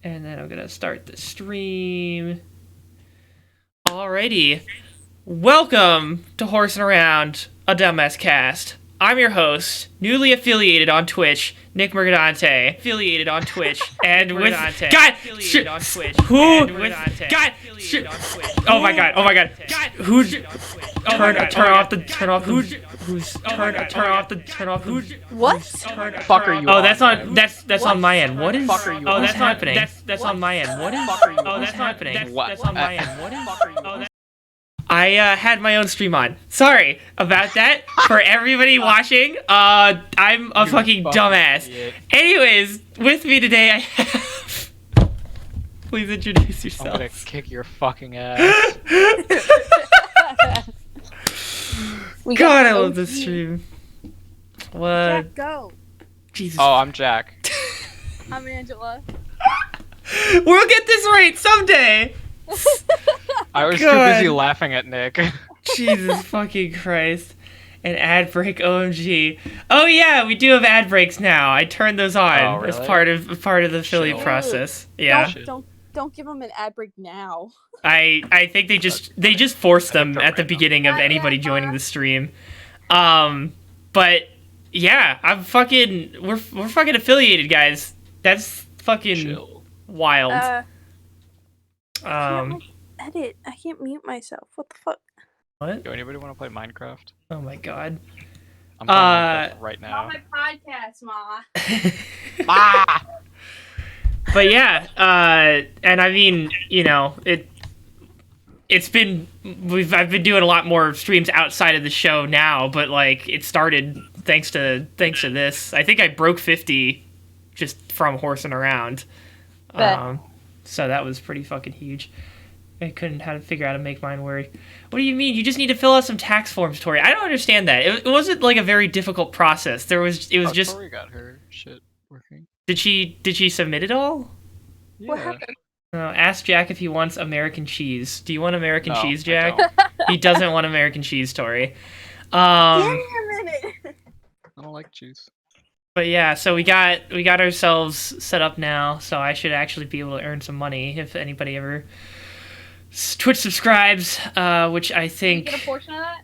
And then I'm gonna start the stream. Alrighty. Welcome to Horsin Around, a Dumbass Cast. I'm your host, newly affiliated on Twitch, Nick Mercadante. Affiliated on Twitch, and with God, who? God, oh my God, who? Turn off who? What? Fuck are you? Oh, that's on my end. What is? Fuck are you? Oh, that's on? happening. That's on my end. What is? Fuck are you? Oh, that's happening. What? That's on my end. What is? Fuck are you? Oh, I had my own stream on. Sorry about that. For everybody watching, I'm a fucking dumbass. Idiot. Anyways, with me today I have... Please introduce I'm yourself. gonna kick your fucking ass. God, I love this stream. What? Jack, go. Jesus. Oh, I'm Jack. I'm Angela. We'll get this right someday. I was God. too busy laughing at Nick. Jesus fucking Christ. An ad break, OMG. Oh yeah, we do have ad breaks now. I turned those on Oh, as really? part of the affiliate Chill. process. Yeah. Don't give him an ad break now. I think they just forced them at the beginning of anybody joining the stream. But yeah, we're fucking affiliated, guys. That's fucking Chill. wild. Edit. I can't mute myself. What the fuck? What? Do anybody want to play Minecraft? Oh my God. I'm playing Minecraft right now. podcast, Ma. Ah! But yeah, and I mean, you know, I've been doing a lot more streams outside of the show now, but like it started thanks to this. I think I broke 50 just from horsing around. Bet. So that was pretty fucking huge. I couldn't figure out how to make mine work. What do you mean? You just need to fill out some tax forms, Tori. I don't understand that. It wasn't like a very difficult process. It was just. Tori got her shit working. Did she submit it all? Yeah. What happened? Ask Jack if he wants American cheese. Do you want American No, cheese, I Jack? don't. He doesn't want American cheese, Tori. Give me a minute. I don't like cheese. But yeah, so we got ourselves set up now, so I should actually be able to earn some money if anybody ever Twitch subscribes, which I You think get a portion of that?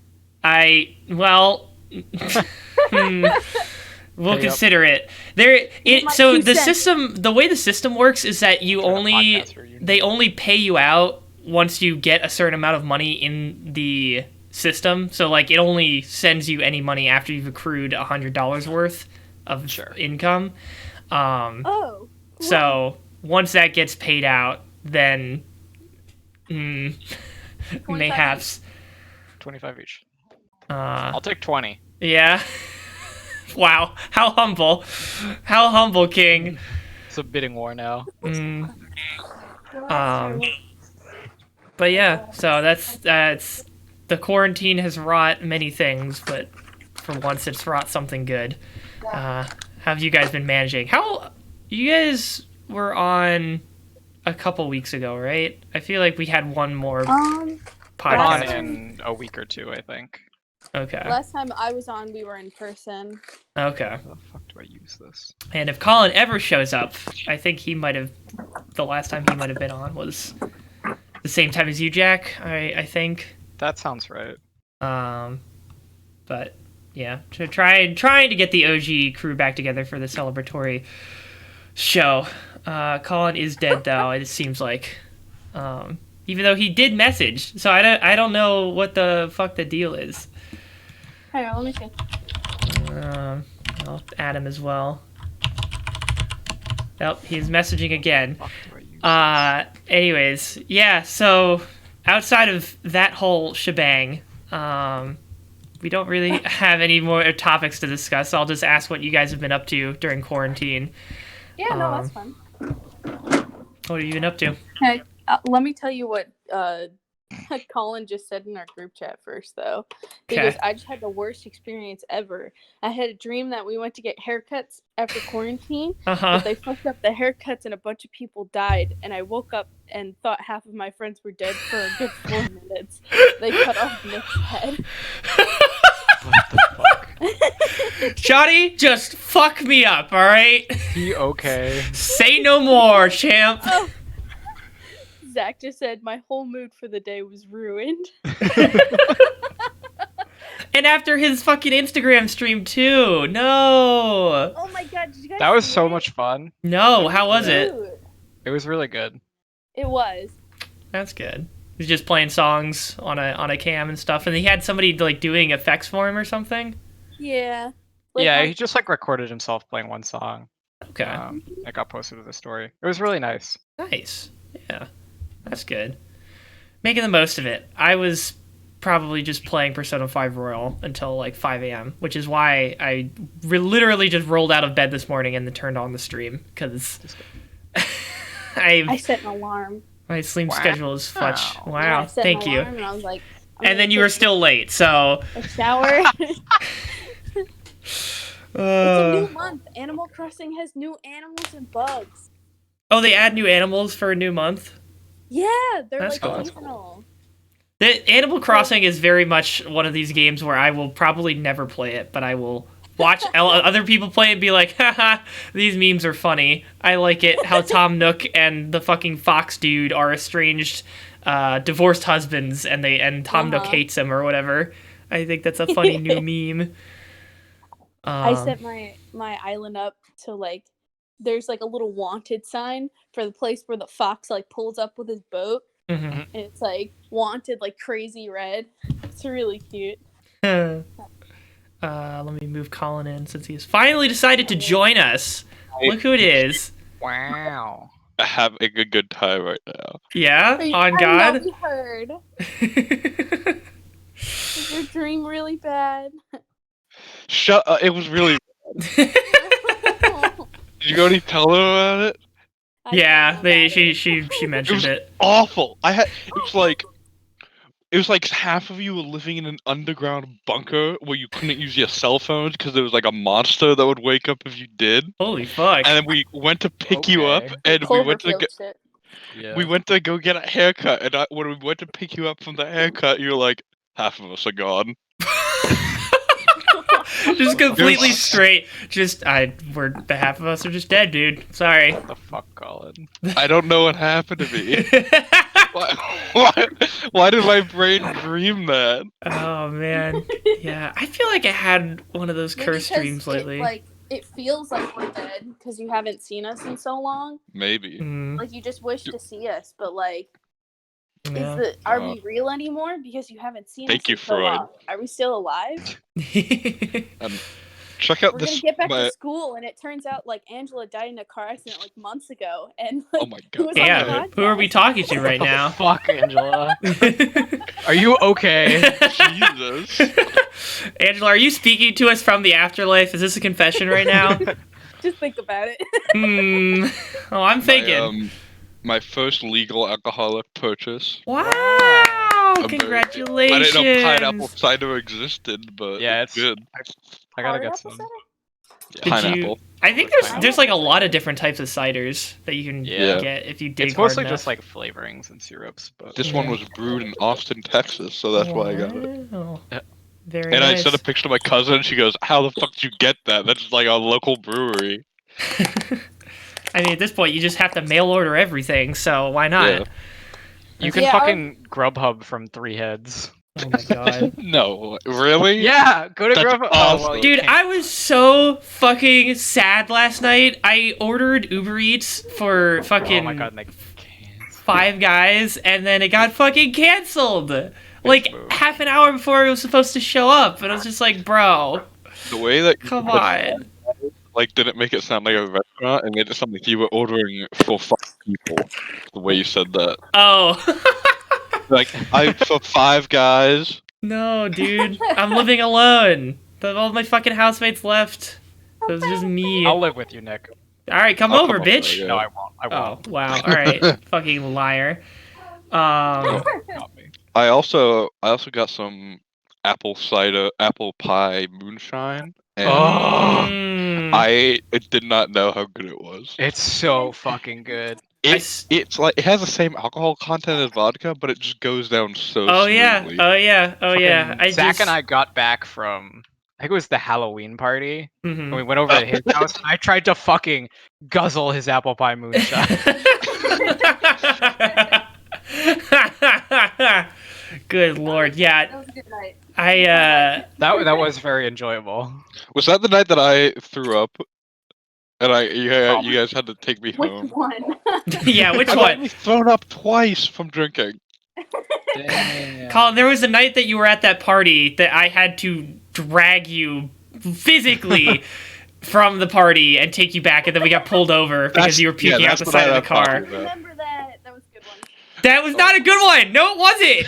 We'll Pay up. consider it. My So 2 the cents. the way the system works is that you Got a only podcast reunion. they only pay you out once you get a certain amount of money in the system. So like it only sends you any money after you've accrued $100 worth of Sure. income. Oh. So once that gets paid out, then 25 mayhaps 25 each. uh I'll take 20. yeah. Wow, how humble, King. It's a bidding war now. But yeah, so that's the quarantine has wrought many things, but for once it's wrought something good. How have you guys been managing? How you guys were on a couple weeks ago, right? I feel like we had one more On podcast. in a week or two, I think. Okay. Last time I was on, we were in person. Okay. How the fuck do I use this? And if Colin ever shows up, I think he might have. The last time he might have been on was the same time as you, Jack. I think. That sounds right. But yeah, to trying to get the OG crew back together for the celebratory show. Colin is dead though. It seems like, even though he did message, so I don't know what the fuck the deal is. Hang on, let me see. I'll add him as well. Nope, he's messaging again. Fuck do I use Anyways, yeah, so outside of that whole shebang, we don't really have any more topics to discuss. So I'll just ask what you guys have been up to during quarantine. Yeah, no, that's fun. What have you been up to? Hey, let me tell you what Colin just said in our group chat first, though. Because I just had the worst experience ever. I had a dream that we went to get haircuts after quarantine, but they fucked up the haircuts and a bunch of people died. And I woke up and thought half of my friends were dead for a good 4 minutes. They cut off Nick's head. What the fuck? Johnny, just fuck me up, alright? Be okay. Say no more, champ. Oh. Zach just said my whole mood for the day was ruined. And after his fucking Instagram stream, too. No. Oh my god, did you guys That was see so it? much fun. No, how was it? Dude, It was really good. it was. That's good. He's just playing songs on a cam and stuff, and he had somebody like doing effects for him or something. Yeah. Yeah, he just like recorded himself playing one song. Okay. It got posted to the story. It was really nice. Nice. Yeah. That's good. Making the most of it. I was probably just playing Persona 5 Royal until like 5 a.m., which is why I literally just rolled out of bed this morning and then turned on the stream, because I set an alarm. my sleep schedule is fudge. Wow. Wow, I set thank an you. alarm and I was like, And then you were still late, so... a shower. It's a new month. Animal Crossing has new animals and bugs. Oh, they add new animals for a new month? Yeah, they're That's like cool. That's seasonal. The Animal Crossing is very much one of these games where I will probably never play it, but I will watch other people play it and be like, haha, these memes are funny. I like it how Tom Nook and the fucking Fox dude are estranged, divorced husbands, and Tom Nook hates him or whatever. I think that's a funny new meme. I set my island up to like, there's like a little wanted sign for the place where the fox like pulls up with his boat, and it's like wanted like crazy red. It's really cute. Let me move Colin in since he's finally decided to join us. Look who it is. Wow. I have a good time right now. Yeah, on I God. know we heard. Is your dream really bad? Shut up! It was really. Did you go and tell them about it? Yeah, she mentioned it. Awful. It was like half of you were living in an underground bunker where you couldn't use your cell phones because there was like a monster that would wake up if you did. Holy fuck. And then we went to pick you up, and we went to shit. we went to go get a haircut. And when we went to pick you up from the haircut, you were like, half of us are gone. Just completely straight. Just the half of us are just dead, dude. Sorry. What the fuck, Colin? I don't know what happened to me. Why did my brain dream that? Oh man. Yeah, I feel like I had one of those curse dreams lately. It feels like we're dead because you haven't seen us in so long. Maybe. Like you just wish to see us, but like, Yeah. are we real anymore? Because you haven't seen us. Thank you, in so Freud. long. Are we still alive? Check out We're this. gonna get back to school, and it turns out like Angela died in a car accident like months ago, and like, Oh my who was God. on the Yeah, who are we podcast? talking to right now? Fuck, Angela. Are you okay? Jesus. Angela, are you speaking to us from the afterlife? Is this a confession right now? Just think about it. Oh, I'm thinking. My first legal alcoholic purchase. Wow! I'm Congratulations! I didn't know pineapple cider existed, but Yeah, it's good. I gotta get Pineapple some. cider? Did Pineapple. I think there's like a lot of different types of ciders that you can get if you dig It's hard mostly enough. just like flavorings and syrups, but This one was brewed in Austin, Texas, so that's why I got it. Wow. Very And I nice. sent a picture to my cousin, and she goes, "How the fuck did you get that? That's like a local brewery." I mean, at this point, you just have to mail order everything, so why not? Yeah. you can fucking Grubhub from 3 Heads. Oh my god. No, really? Yeah, go to That's Grubhub. awesome. Oh, well, you Dude, can't. I was so fucking sad last night. I ordered Uber Eats for fucking Oh my god, like, Five Guys, and then it got fucking canceled. Like, move. half an hour before it was supposed to show up, and I was just like, bro, The way that come on. like didn't make it sound like a restaurant, and made it sound like you were ordering for 5 people. The way you said that, Oh. like I for 5 guys. No, dude. I'm living alone. All my fucking housemates left. So it's just me. I'll live with you, Nick. Alright, come I'll over, come over, bitch. yeah. No, I won't. I Oh, won't. wow. Alright. Fucking liar. Not me. I also got some apple pie moonshine, and Mm. I did not know how good it was. It's so fucking good. It's like it has the same alcohol content as vodka, but it just goes down so Oh yeah. smoothly. Oh yeah. Oh yeah. Fucking Zach and I got back from think it was the Halloween party. Mhm. And we went over to his house. And I tried to fucking guzzle his apple pie moonshine. Good lord, yeah. That was a good night. That was very enjoyable. Was that the night that I threw up? And you guys had to take me home. Which one? Yeah, which I've one? only thrown up twice from drinking. Damn. Colin, there was a night that you were at that party that I had to drag you physically from the party and take you back, and then we got pulled over because you were puking out the side of the car. I remember that. That was a good one. That was not a good one. No, it wasn't.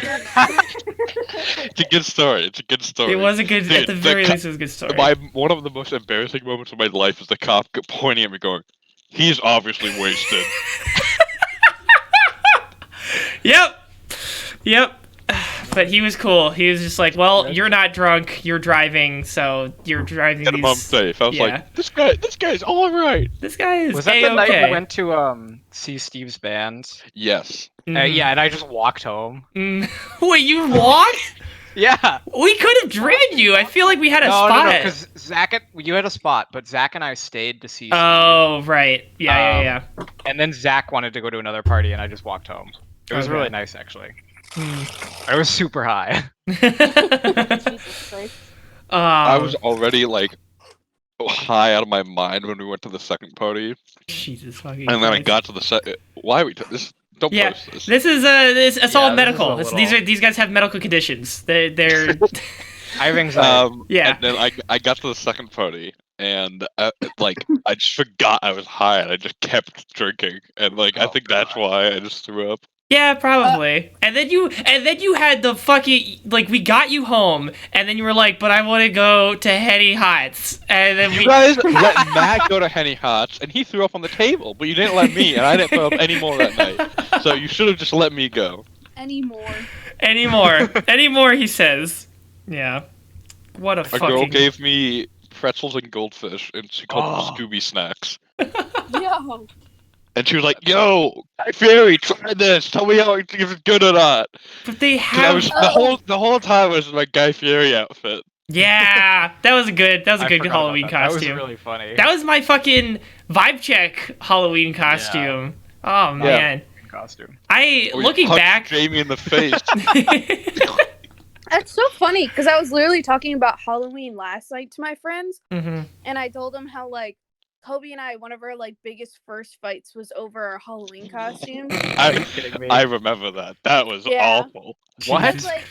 It's a good story. It's a good story. It was a good. Dude, At the very least, it was a good story. One of the most embarrassing moments of my life is the cop pointing at me, going, "He's obviously wasted." Yep. But he was cool. He was just like, "Well, you're not drunk. You're driving, so you're driving Get him home these." safe. I was yeah. like, "This guy's all right." This guy is. Was that the night A-okay. we went to see Steve's band? Yes. Mhm. Yeah, and I just walked home. Wait, you walked? Yeah. We could have driven you. I feel like we had a spot. No, because you had a spot, but Zach and I stayed to see Steve. Oh, right. Yeah. And then Zach wanted to go to another party, and I just walked home. It was Okay. really nice, actually. I was super high. Jesus Christ. I was already like high out of my mind when we went to the second party, Jesus fucking. and then I Christ. got to the second. Why are we this? Don't Yeah, post this. this is it's all Yeah, this is medical. a little- These guys have medical conditions. They're I have anxiety. Yeah. And then I got to the second party, and like I just forgot I was high, and I just kept drinking, and like I Oh, think that's why I just threw up. yeah, probably. And then you had the fucking like we got you home, and then you were like, but I want to go to Henny Hots, and then You we. guys let Matt go to Henny Hots, and he threw up on the table, but you didn't let me, and I didn't throw up anymore that night. So you should have just let me go. Anymore. Anymore, he says. Yeah. What a A fucking. girl gave me pretzels and goldfish, and she called them Oh. Scooby snacks. Yo. And she was like, "Yo, Guy Fieri, try this. Tell me how if it's good or not." But they 'Cause I have. was the whole time was my Guy Fieri outfit. Yeah, that was a good I forgot Halloween about that. costume. That was really funny. That was my fucking vibe check Halloween costume. Oh man. costume. Looking Punched back. Jamie in the face. That's so funny because I was literally talking about Halloween last night to my friends, Mhm. and I told them how like Kobe and I, one of our like biggest first fights was over our Halloween costumes. Are you kidding me? I remember that. That was Yeah. awful. What? Because, like,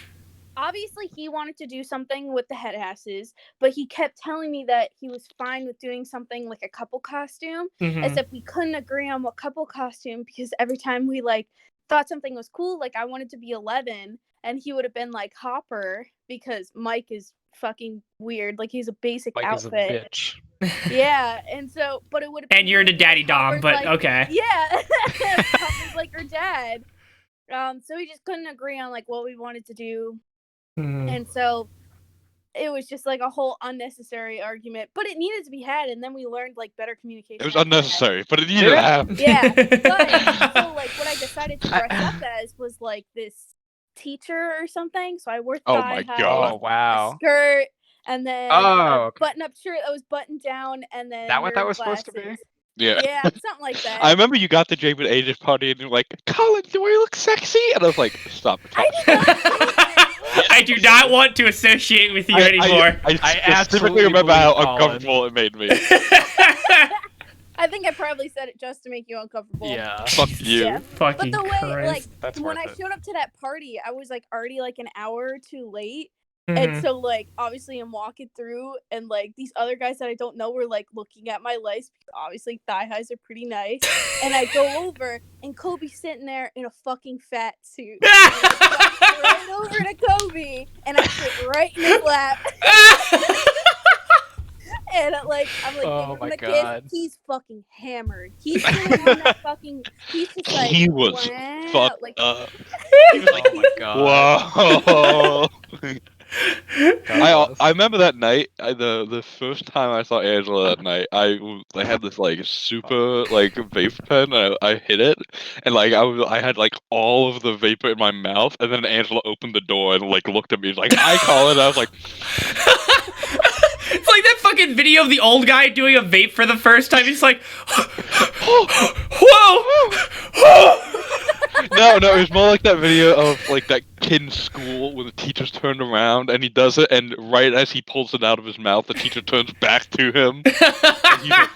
obviously he wanted to do something with the head asses, but he kept telling me that he was fine with doing something like a couple costume, Mhm. except we couldn't agree on what couple costume because every time we like thought something was cool, like I wanted to be 11 and he would have been like Hopper because Mike is fucking weird, like he's a basic Mike is a outfit. bitch. Yeah, and so but it would have And you're into Daddy Dom, Hopper's but like- okay. Yeah. Hopper's like her dad. So we just couldn't agree on like what we wanted to do. Mhm. And so it was just like a whole unnecessary argument, but it needed to be had. And then we learned like better communication. It was after that. unnecessary, but it needed to happen. Yeah. But so like what I decided to dress up as was like this teacher or something. So I wore Oh thigh my highs, God. Oh wow. a skirt, and then Oh, a okay. button-up shirt that was buttoned down, and then That what that wearing was supposed to be? glasses. Yeah. Yeah, something like that. I remember you got the Jamie and Ages party and you were like, "Colin, do I look sexy?" And I was like, "Stop it." I did not. I do not want to associate with you anymore. I specifically absolutely remember how believe Colin. uncomfortable it made me. I think I probably said it just to make you uncomfortable. Yeah. Fuck you. Yeah. But Fucking the way, Christ. like, That's when worth I it. showed up to that party, I was like already like an hour or two late. Mhm. And so, like, obviously, I'm walking through, and like these other guys that I don't know were like looking at my legs. Obviously, thigh highs are pretty nice. And I go over, and Kobe's sitting there in a fucking fat suit. And I walk right over to Kobe, and I sit right in his lap. And like, I'm like, Oh giving my him a God. kiss. He's fucking hammered. He's sitting on that fucking. He's just like, He was wow. fucked Like, up. He was like, Oh my god. "Whoa." God. I remember that night. The first time I saw Angela that night, I had this like super like vape pen. And I hit it, and like I had like all of the vapor in my mouth. And then Angela opened the door and like looked at me, like, "Hi, Colin." I was like, It's like that fucking video of the old guy doing a vape for the first time. He's like, whoa! No, it was more like that video of like that kid in school when the teacher's turned around and he does it, and right as he pulls it out of his mouth, the teacher turns back to him. And he's like,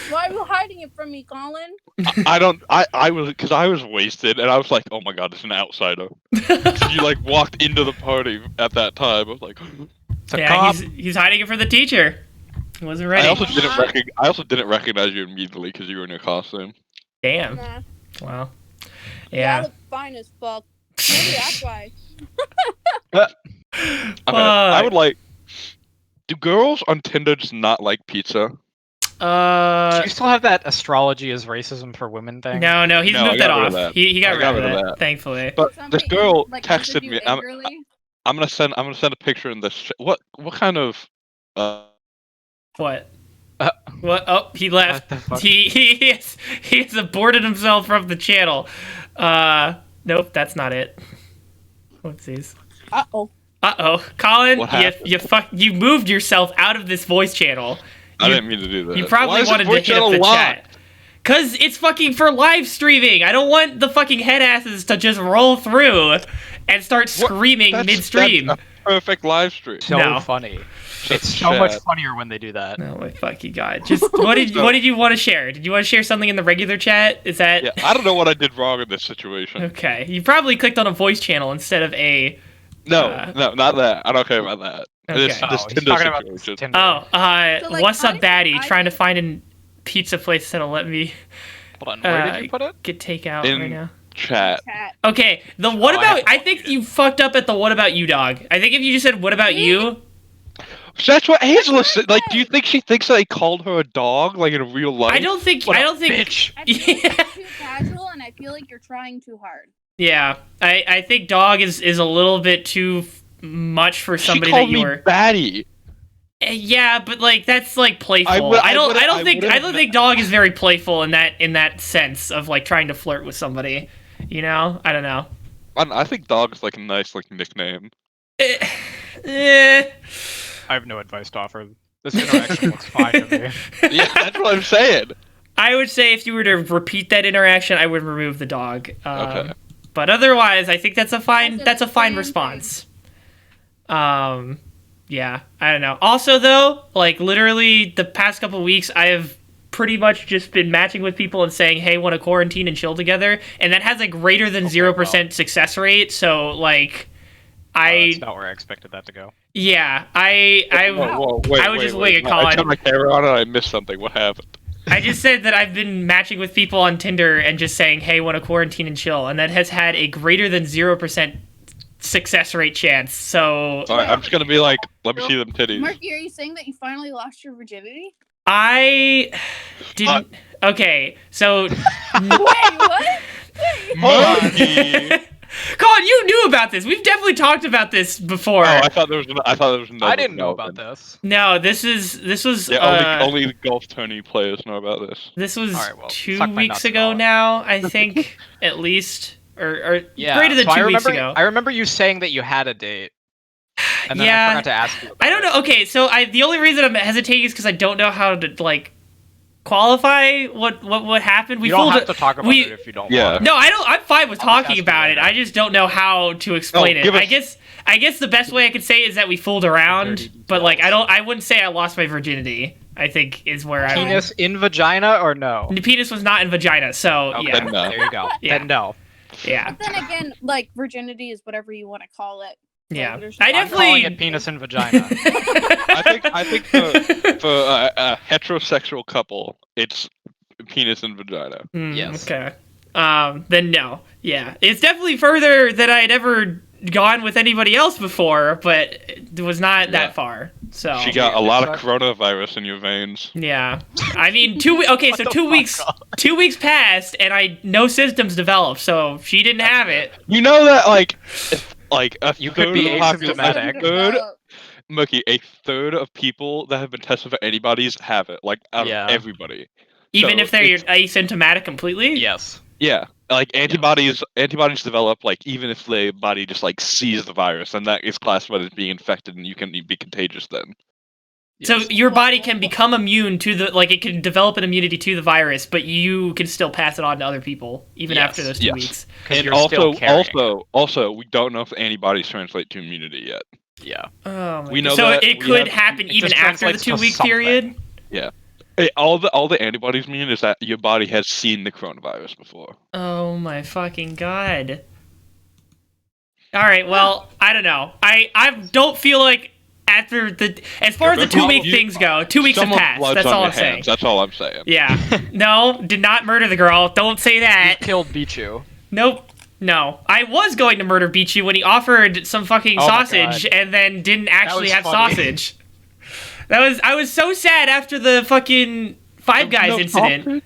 Why are you hiding it from me, Colin? I was wasted, and I was like, oh my god, it's an outsider. So you like walked into the party at that time. I was like, Yeah, he's hiding it for the teacher. He wasn't ready. I also didn't recognize you immediately because you were in your costume. Damn. Nah. Wow. I Yeah. look fine as fuck. Maybe that's why. I would like. Do girls on Tinder just not like pizza? Do you still have that astrology is racism for women thing? No, he's No, I moved that got rid off. of that. He got rid of that. it, thankfully. But this girl Message texted you me. angrily? I'm gonna send a picture in this. What kind of? What? What? Oh, he left. What the fuck? He has aborted himself from the channel. Nope, that's not it. Whoopsies. Uh-oh. Colin, What happened? you moved yourself out of this voice channel. I didn't mean to do that. You probably Why is wanted this to voice hit up channel the locked? chat. Cause it's fucking for live streaming. I don't want the fucking headasses to just roll through and start screaming midstream. That's a perfect live stream. So No. funny. Just It's so much chat. funnier when they do that. Oh my fucking god! Just what did you want to share? Did you want to share something in the regular chat? Is that Yeah, I don't know what I did wrong in this situation. okay? You probably clicked on a voice channel instead of a. No, not that. I don't care about that. Okay. This he's Tinder talking about situation. Tinder. Oh, So, like, what's up, I baddie? Trying to think- find a pizza place that'll let me Hold on, where did you put it? get takeout In- right now. Chat. Cat. Okay, the what I about? haven't I think watched it. you fucked up at the what about you, dog. I think if you just said what about you. So that's what Angela said. Like, do you think she thinks that I called her a dog, like in real life? I don't think. What I a don't think. bitch. I feel like Yeah. you're too casual, and I feel like you're trying too hard. Yeah, I think dog is a little bit too much for somebody she called that you me were. baddie. Yeah, but like that's like playful. I would- I I don't would've- I think would've- dog is very playful in that sense of like trying to flirt with somebody. You know, I don't know. I think dog is like a nice like nickname. Eh. I have no advice to offer. This interaction looks fine to me. Yeah, that's what I'm saying. I would say if you were to repeat that interaction, I would remove the dog. Okay. But otherwise, I think that's a fine That's the same response. Yeah, I don't know. Also, though, like literally the past couple weeks, I have pretty much just been matching with people and saying, "Hey, want to quarantine and chill together?" And that has a greater than 0% success rate. So, like, That's not where I expected that to go. yeah, Whoa, wait, I would just wing it, I Colin. turned my camera on and I missed something. What happened? I just said that I've been matching with people on Tinder and just saying, "Hey, want to quarantine and chill," and that has had a greater than 0% success rate chance. So All right, I'm just gonna be like, let me see them titties. Marky, are you saying that you finally lost your virginity? I didn't. Okay, so Wait, what? Monkey. Colin, you knew about this. We've definitely talked about this before. Oh, I thought there was. Another I didn't know about this. No, this was Yeah, only the golf tourney players know about this. this was Alright, well, 2 suck my weeks nuts, ago Colin. now. I think at least or Yeah, greater than so 2 I weeks remember, ago. I remember you saying that you had a date. And then Yeah. I forgot to ask you. I don't know. Okay, so the only reason I'm hesitating is because I don't know how to like qualify what happened. You don't have to talk about it if you don't Yeah. want. No, I don't. I'm fine with I'll just talking ask you about it. later. I just don't know how to explain Oh, it. give us- I guess the best way I could say is that we fooled around, Dirty but like details. I wouldn't say I lost my virginity. I think is where I Penis in vagina or no? the penis was not in vagina, so Okay, yeah, Then no. there you go. Yeah. Then no. yeah, But then again, like virginity is whatever you want to call it. yeah. Like, there's- I I'm calling definitely. it penis and vagina. I think for a heterosexual couple, it's penis and vagina. Yes. Okay. Then no. Yeah, it's definitely further than I'd ever gone with anybody else before, but it was not Yeah. that far. So She got a lot of coronavirus in your veins. yeah. I mean, okay, so the 2 fuck, weeks. Colin? 2 weeks passed, and no symptoms developed, so she didn't have it. You know that like a You could third be of the population- asymptomatic. a third, Mookie, a third of people that have been tested for antibodies have it. Like out Yeah. of everybody. Even So if they're it's- asymptomatic completely? Yes. Yeah. like antibodies develop like even if the body just like sees the virus, and that is classified as being infected, and you can be contagious then. So your body can become immune to the it can develop an immunity to the virus, but you can still pass it on to other people even after those 2 weeks. And also, we don't know if antibodies translate to immunity yet. Yeah. Oh my We God. know so that it could happen even after the 2 week period. Yeah. Hey, all the antibodies mean is that your body has seen the coronavirus before. Oh my fucking God. All right, well, I don't know. I don't feel like after as far as the 2 week things go, 2 weeks have passed. That's all I'm saying. That's all I'm saying. Yeah. No, did not murder the girl. Don't say that. You killed Bichu. Nope. No. I was going to murder Bichu when he offered some fucking sausage and then didn't actually have sausage. I was so sad after the fucking Five Guys incident.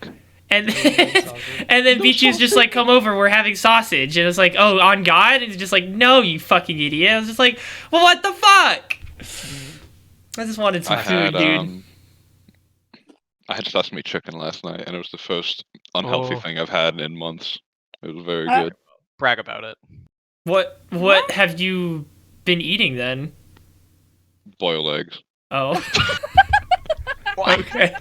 And then Bichu's just like, come over, we're having sausage. And it's like, oh, on God? And he's just like, no, you fucking idiot. I was just like, well, what the fuck? I just wanted some food, dude. I had sesame chicken last night, and it was the first unhealthy thing I've had in months. It was very good. Brag about it. What have you been eating then? Boiled eggs. Oh. Okay.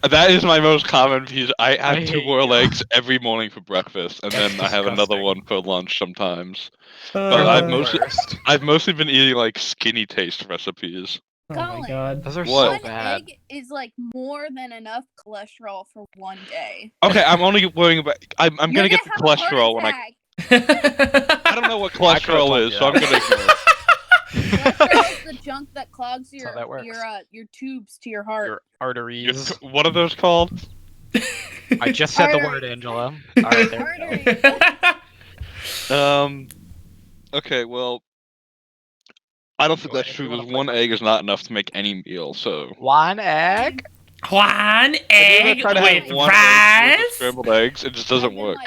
That is my most common piece. I have 2 boiled eggs every morning for breakfast, and then I have another one for lunch sometimes. But I've mostly been eating like skinny taste recipes. Oh my God. Those are so bad. One egg is like more than enough cholesterol for one day. Okay, I'm only worrying about. I'm gonna get the cholesterol when I don't know what cholesterol is, so I'm gonna ignore it. Cholesterol is the junk that clogs your tubes to your heart. Your arteries. What are those called? I just said the word, Angela. All right, there we go. Okay, well, I don't think that's true, because 1 egg is not enough to make any meal, so... 1 egg? 1 egg with rice? Scrambled eggs, it just doesn't work.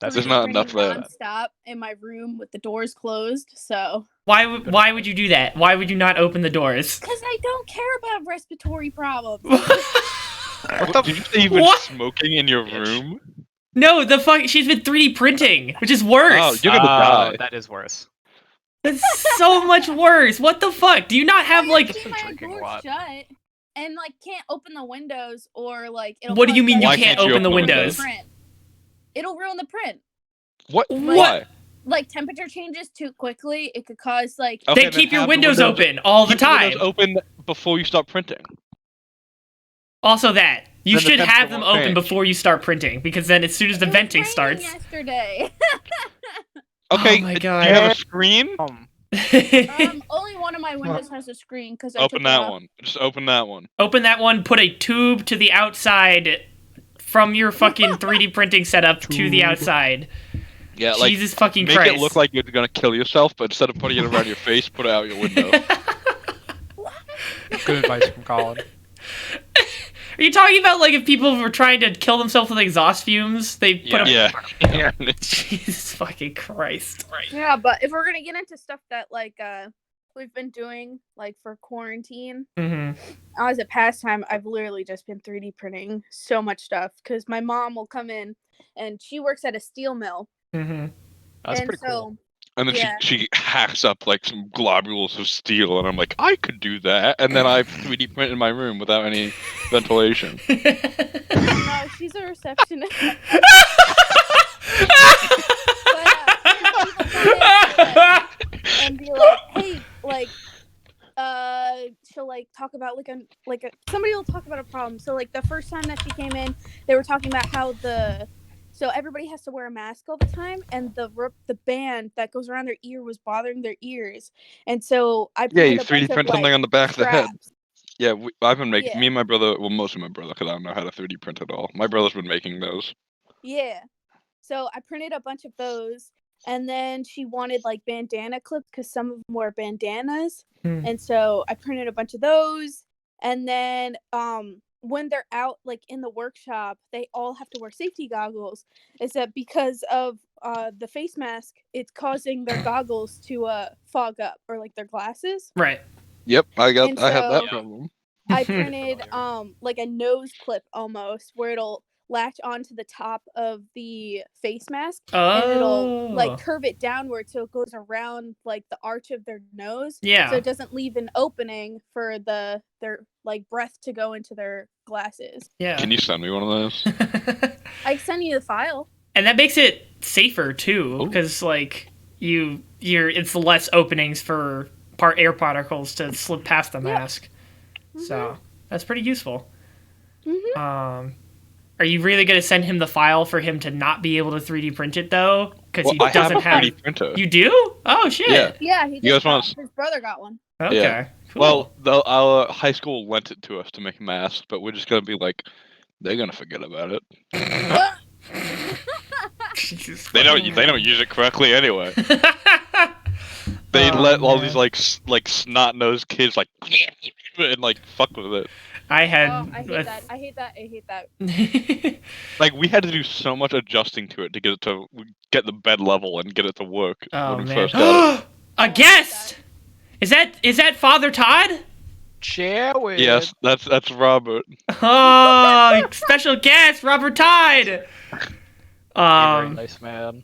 There's not enough there. Stop in my room with the doors closed, so... Why would you do that? Why would you not open the doors? Because I don't care about respiratory problems. Did you say you've been smoking in your room? No, the fuck, she's been 3D printing, which is worse. Oh, you're gonna die. That is worse. That's so much worse. What the fuck? Do you not have like keep my door shut and like can't open the windows or like what do you mean you can't open the windows? It'll ruin the print. What? Why? Like temperature changes too quickly, it could cause like. Okay, then keep your windows open all the time. Windows open before you start printing. Also, that you should have them open before you start printing, because then as soon as the venting starts. Yesterday. Okay. Oh my God. Do you have a screen? Only one of my windows has a screen because I open that one. Just open that one. Open that one. Put a tube to the outside from your fucking 3D printing setup to the outside. Yeah, like Jesus fucking make Christ. It look like you're gonna kill yourself, but instead of putting it around your face, put it out your window. Good advice from Colin. Are you talking about like if people were trying to kill themselves with exhaust fumes, they put them? Yeah. Jesus fucking Christ. Yeah, but if we're gonna get into stuff that like we've been doing like for quarantine, as a pastime, I've literally just been 3D printing so much stuff because my mom will come in and she works at a steel mill. That's pretty cool. And then she hacks up like some globules of steel, and I'm like, I could do that. And then I 3D print in my room without any ventilation. No, she's a receptionist. And be like, hey, like, she'll like talk about somebody will talk about a problem. So like the first time that she came in, they were talking about how so everybody has to wear a mask all the time, and the band that goes around their ear was bothering their ears, and so I you 3D print something on the back of the head. Yeah, I've been making. Yeah. Me and my brother, well, mostly my brother, because I don't know how to 3D print at all. My brother's been making those. Yeah, so I printed a bunch of those, and then she wanted like bandana clips because some of them were bandanas, and so I printed a bunch of those, and then when they're out like in the workshop, they all have to wear safety goggles. Is that because of the face mask? It's causing their goggles to fog up, or like their glasses. Right. Yep, I have that problem. I printed like a nose clip almost, where it'll latch onto the top of the face mask, and it'll like curve it downward so it goes around like the arch of their nose. Yeah. So it doesn't leave an opening for their like breath to go into their glasses. Yeah. Can you send me one of those? I can send you the file. And that makes it safer too, because like it's less openings for air particles to slip past the mask. Mm-hmm. So that's pretty useful. Mm-hmm. Are you really going to send him the file for him to not be able to 3D print it though? Because he doesn't have a 3D printer. You do? Oh shit! Yeah. His brother got one. Okay. Yeah. Cool. Well, our high school lent it to us to make masks, but we're just gonna be like, they're gonna forget about it. They don't use it correctly anyway. They let all these like snot-nosed kids like and like fuck with it. I hate that. Like we had to do so much adjusting to it to get the bed level and get it to work when we first got it. A guest. Is that Father Todd? Chewie. Yes, that's Robert. Oh, special guest, Robert Todd. Very nice man.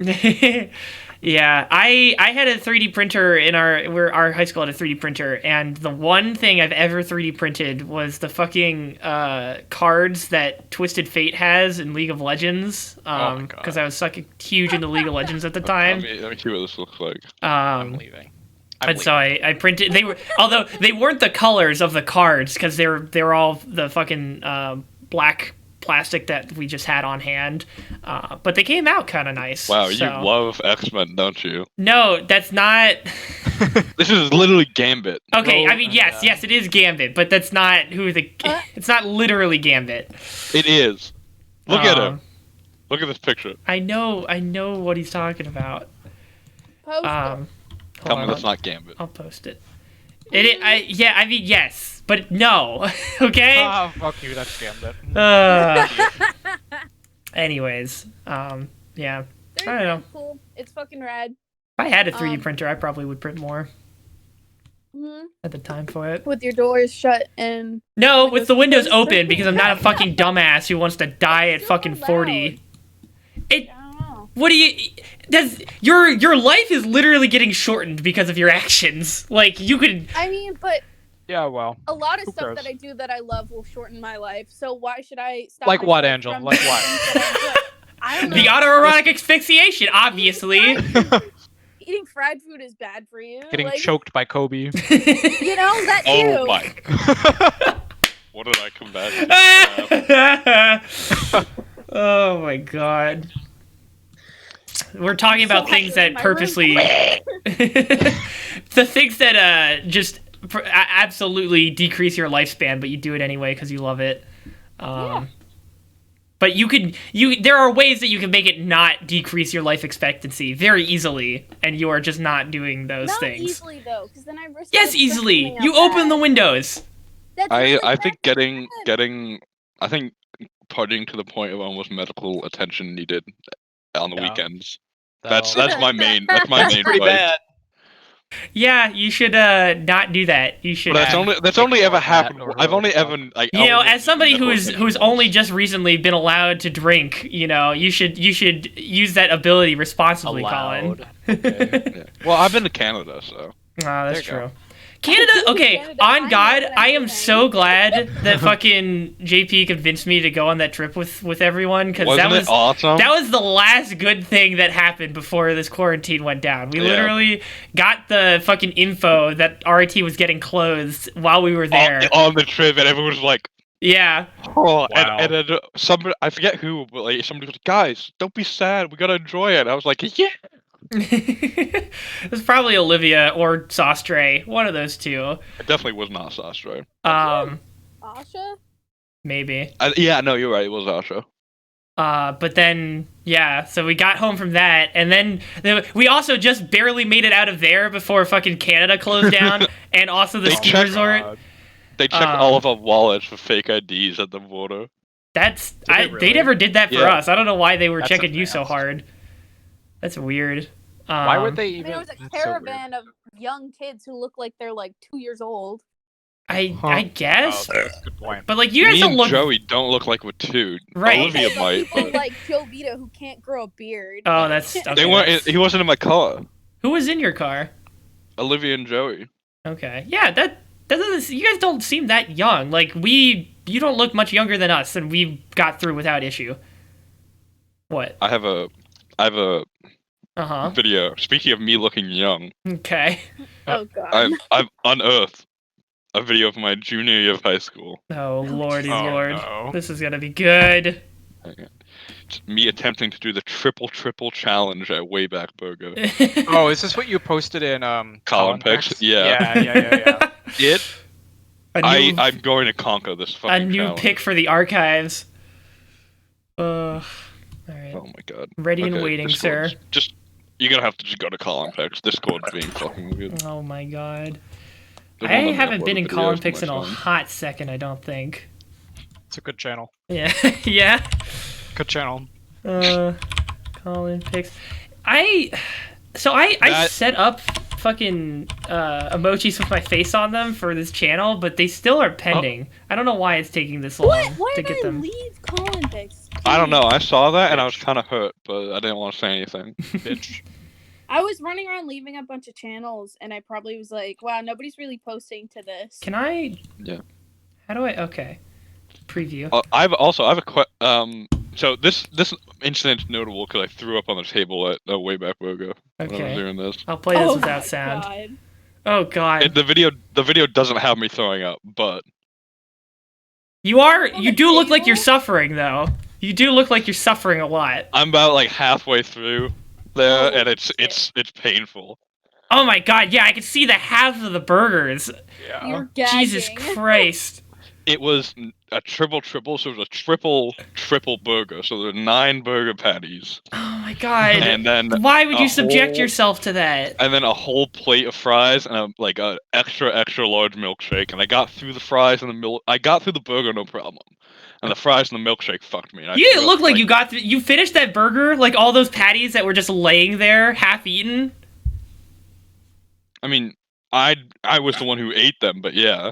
Yeah, I had a 3D printer in our high school had a 3D printer, and the one thing I've ever 3D printed was the fucking cards that Twisted Fate has in League of Legends. Because I was huge into League of Legends at the time. Let me see what this looks like. I'm leaving. So I printed. Although they weren't the colors of the cards, because they were all the fucking black plastic that we just had on hand, but they came out kind of nice. Wow, you love X-Men, don't you? No, that's not. This is literally Gambit. Okay, I mean yes, it is Gambit, but that's not it's not literally Gambit. It is. Look at him. Look at this picture. I know what he's talking about. Post it. Tell me that's not Gambit. I'll post it. I mean yes, but no. Okay. Fuck you, that's Gambit. Anyways, yeah. They're I don't know. cool. It's fucking rad. If I had a 3D printer, I probably would print more. Mm-hmm. At the time for it. With your doors shut and... No, with the windows open, because I'm not a fucking dumbass who wants to die at fucking 40. What do you... Your life is literally getting shortened because of your actions. Like, you could... I mean, but... Yeah, well... A lot of stuff that I do that I love will shorten my life, so why should I stop... Like what, Angel? Like what? I don't know. The autoerotic asphyxiation, obviously. Eating fried food is bad for you. Getting choked by Kobe. You know, that too. Oh my god. What did I come back to? Oh my god. We're talking about things that purposely... the things that just absolutely decrease your lifespan, but you do it anyway because you love it. Yeah. But there are ways that you can make it not decrease your life expectancy very easily, and you are just not doing those things. Not easily though, because then I risk. Yes, easily. You open the windows. I think I think partying to the point of almost medical attention needed on the weekends. That's my main pretty bad. Yeah, you should not do that. You should. But that's only ever happened. I've only ever like. As somebody who's only just recently been allowed to drink, you should use that ability responsibly, Colin. Okay. Well, I've been to Canada, so. That's true. Canada, okay, on God, I am so glad that fucking JP convinced me to go on that trip with everyone, because that was awesome. That was the last good thing that happened before this quarantine went down. We literally got the fucking info that RIT was getting closed while we were there. On the trip, and everyone was like, yeah. Oh, wow. and then somebody, I forget who, but like somebody was like, guys, don't be sad, we gotta enjoy it. I was like, yeah. It was probably Olivia or Sostre, one of those two. It definitely was not Sostre. Asha? Maybe. Yeah, no, you're right. It was Asha. But then, yeah, so we got home from that, and then we also just barely made it out of there before fucking Canada closed down, and also the ski resort. They checked all of our wallets for fake IDs at the border. They never did that for us. I don't know why they were checking you so hard. That's weird. Why would they even? I mean, it was a caravan of young kids who look like they're like 2 years old. I guess. Oh, that's a good point. But like you guys Me don't and look Joey don't look like we're two. Right. Olivia But might. people But like Joe Vito who can't grow a beard. Oh, that's okay, they weren't. that's- He wasn't in my car. Who was in your car? Olivia and Joey. Okay. Yeah, that doesn't. You guys don't seem that young. Like you don't look much younger than us, and we got through without issue. What? I have a Uh-huh. video. Speaking of me looking young, Okay. Oh god. I've unearthed a video of my junior year of high school. Oh lordy Oh, lord, no. this is gonna be good. It's me attempting to do the triple challenge at Wayback Burger. Oh, is this what you posted in Colin Picks? Picks? Yeah. Yeah. I'm going to conquer this a fucking new challenge. pick for the archives. All right. Oh my god. Ready and Okay, waiting, sir. Just you're gonna have to just go to Colin Picks. Discord's being fucking weird. Oh my god. They I won't let me haven't upload been the in videos Colin to Picks my in a phone. hot second, I don't think. It's a good channel. Yeah. Yeah. Good channel. Colin Picks. I That- set up fucking emojis with my face on them for this channel, but they still are pending. I don't know why it's taking this long Why to did get I them. leave Colin Picks? I don't know. I saw that and I was kind of hurt, but I didn't want to say anything. Bitch. I was running around leaving a bunch of channels, and I probably was like, "Wow, nobody's really posting to this." Can I? Yeah. How do I? Okay. Preview. I have a So this incident's notable because I threw up on the table at Wayback Burger when I was Okay. doing this. I'll play this Oh without my sound. God. Oh god. The video doesn't have me throwing up, but You are. On You the do look like you're table? suffering though. You do look like you're suffering a lot. I'm about like halfway through there, Holy and it's shit. painful. Oh my god. Yeah, I can see the half of the burgers. Yeah. You're gagging. Jesus Christ. It was a triple, so it was a triple burger. So there were 9 burger patties, Oh my god. and then Why would a you subject whole- yourself to that? and then a whole plate of fries and a extra large milkshake. And I got through the fries and the milk. I got through the burger no problem, and the fries and the milkshake fucked me. And I You threw didn't up, look like you got through. You finished that burger, like all those patties that were just laying there, half eaten. I mean, I was the one who ate them, but yeah.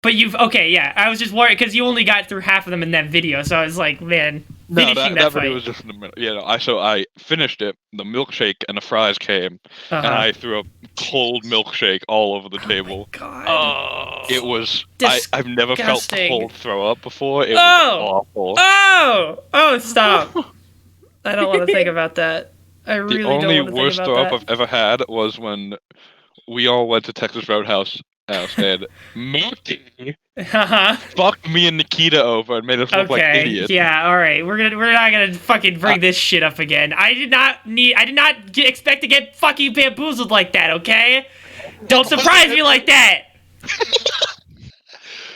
But you've okay, yeah. I was just worried because you only got through half of them in that video, so I was like, man, No, finishing that fight. video was just in the middle. Yeah, no, I finished it. The milkshake and the fries came, and Uh-huh. I threw a cold milkshake all over the table. God. Oh. It was. Disgusting. I've never felt cold throw up before. It was Oh! awful. Oh, stop. I don't want to think about that. I really The only don't want to worst think throw about up I've ever had was when we all went to Texas Roadhouse and Mookie that. Uh-huh. fucked me and Nikita over and made us look like Okay. idiots. Yeah. All right. We're not gonna fucking bring this shit up again. I did not expect to get fucking bamboozled like that. Okay. Don't surprise me like that.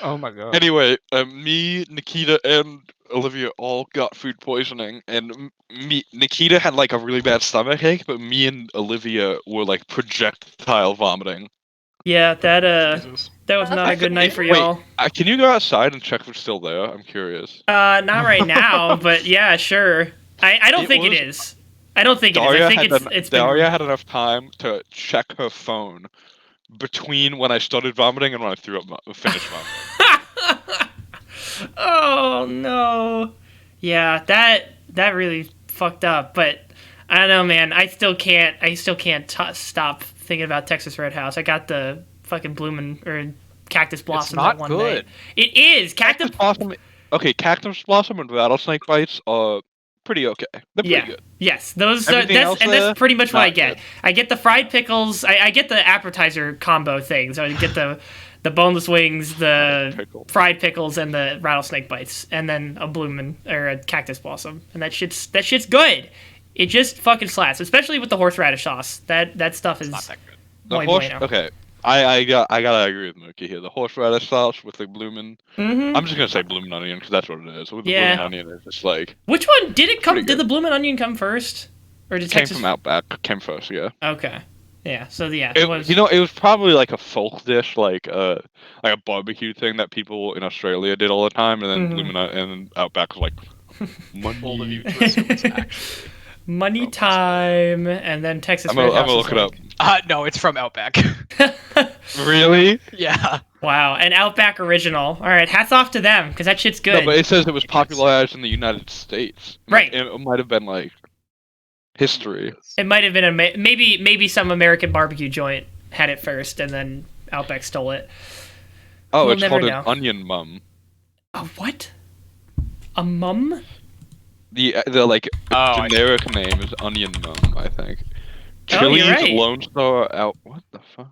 Oh my god. Anyway, me, Nikita, and Olivia all got food poisoning, and Nikita had like a really bad stomachache, but me and Olivia were like projectile vomiting. Yeah. That Jesus. that was not a good night for Wait. y'all. Can you go outside and check if it's still there? I'm curious. Not right now, but yeah, sure. I don't It think it was- is. I don't think it is. Daria I think had it's been. Daria had enough time to check her phone between when I started vomiting and when I finished vomiting. Oh no. Yeah, that really fucked up. But I don't know, man. I still can't stop thinking about Texas Roadhouse. I got the fucking bloomin' or cactus blossom not that one good. night. It is cactus. Blossom. Okay, cactus blossom and rattlesnake bites are pretty okay. They're pretty Yeah. good. Yes, those. Everything else there, That's pretty much what I not get. good. I get the fried pickles. I get the appetizer combo thing. So I get the boneless wings, the Pickle. fried pickles, and the rattlesnake bites, and then a bloomin' or a cactus blossom, and that shit's good. It just fucking slaps, especially with the horseradish sauce. That stuff is Not that good. The muy horse. bueno. Okay, I gotta agree with Mookie here. The horseradish sauce with the bloomin'. Mhm. I'm just gonna say bloomin' onion because that's what it is. With the Yeah. bloomin' onion, it's just like Which one did it come? Pretty Did good. the bloomin' onion come first, or did came Texas? from Outback. Came first, yeah. Okay, yeah. So yeah, it was. It was probably like a folk dish, like a barbecue thing that people in Australia did all the time, and then Mhm. bloomin' and Outback was like Bold of you money. to assume it's actually. money time, and then Texas I'm gonna Roadhouse look is it up. No, it's from Outback. Really? Yeah. Wow, an Outback original. All right, hats off to them because that shit's good. No, but it says it was popularized in the United States. Right. It might have been like history. It might have been maybe some American barbecue joint had it first, and then Outback stole it. Oh, We'll it's never called know. an onion mum. A what? A mum? The generic name is onion mum, I think. Oh, Chili's you're right. Lone Star out. What the fuck?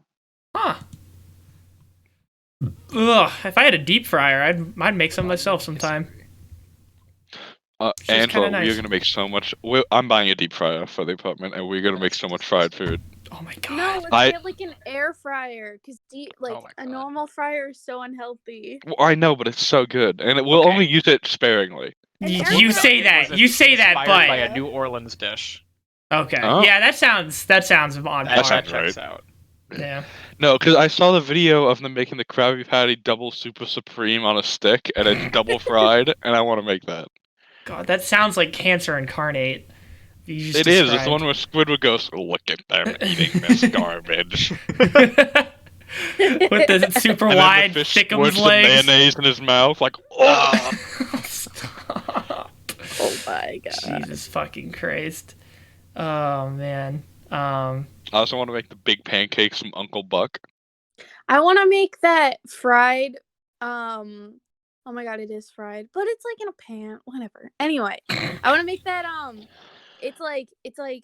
Huh. Ugh, if I had a deep fryer, I'd make some myself sometime. Angela, nice. we're gonna make so much. I'm buying a deep fryer for the apartment, and we're gonna make so much fried food. Oh my god. No, let's get like an air fryer, because a normal fryer is so unhealthy. Well, I know, but it's so good, and we'll only use it sparingly. You say that. You say that, Inspired but by a New Orleans dish. okay. Oh. Yeah, that sounds on par. That sounds checks right. out. Yeah. No, because I saw the video of them making the Krabby Patty double super supreme on a stick, and it's double fried, and I want to make that. God, that sounds like cancer incarnate. It is. It's the one where Squidward goes, "Look at them eating this garbage." With the super And wide, then the fish thickums squirts the legs. mayonnaise in his mouth, like, oh! Stop. Oh my god. Jesus fucking Christ. Oh man. I also want to make the big pancakes from Uncle Buck. I want to make that fried. Oh my god, it is fried, but it's like in a pan. Whatever. Anyway, I want to make that. It's like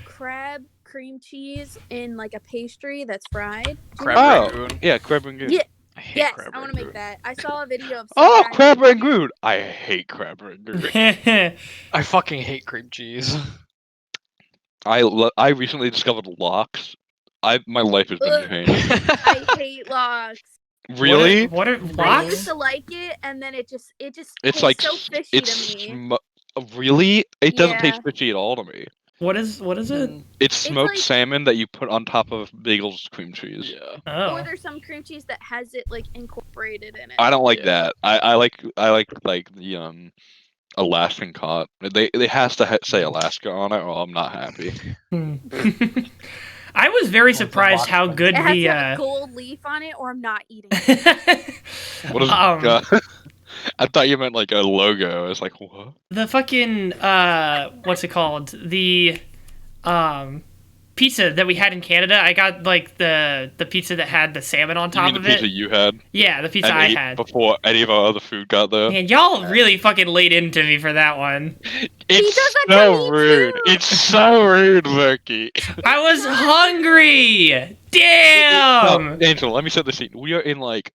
crab cream cheese in like a pastry that's fried. Crab rangoon. Yeah, crab rangoon. Yeah. I hate Yes, crab I want to make rangoon. that. I saw a video of. Oh, crab rangoon! I hate crab rangoon. I fucking hate cream cheese. I recently discovered lox. My life has been Ugh. changed. I hate lox. Really? What are I used lox? to like it, and then it just It's tastes like so fishy it's to me. really. It doesn't Yeah. taste fishy at all to me. What is it? It's smoked like- salmon that you put on top of bagels cream cheese. Yeah. Oh. Or there's some cream cheese that has it like incorporated in it. I don't like Yeah. that. I like the Alaskan cod. They has to say Alaska on it, or I'm not happy. Hmm. I was very surprised how good It has the to have a gold leaf on it, or I'm not eating it. What is I thought you meant like a logo. It's like what? the fucking what's it called? The pizza that we had in Canada. I got like the pizza that had the salmon on You top mean the of pizza it. you had? Yeah, the pizza and I ate had. before any of our other food got there? Man, y'all really fucking laid into me for that one. It's does that to so me rude. too. It's so rude, Murky. I was hungry. Damn. No, Angel, let me set the scene. We are in like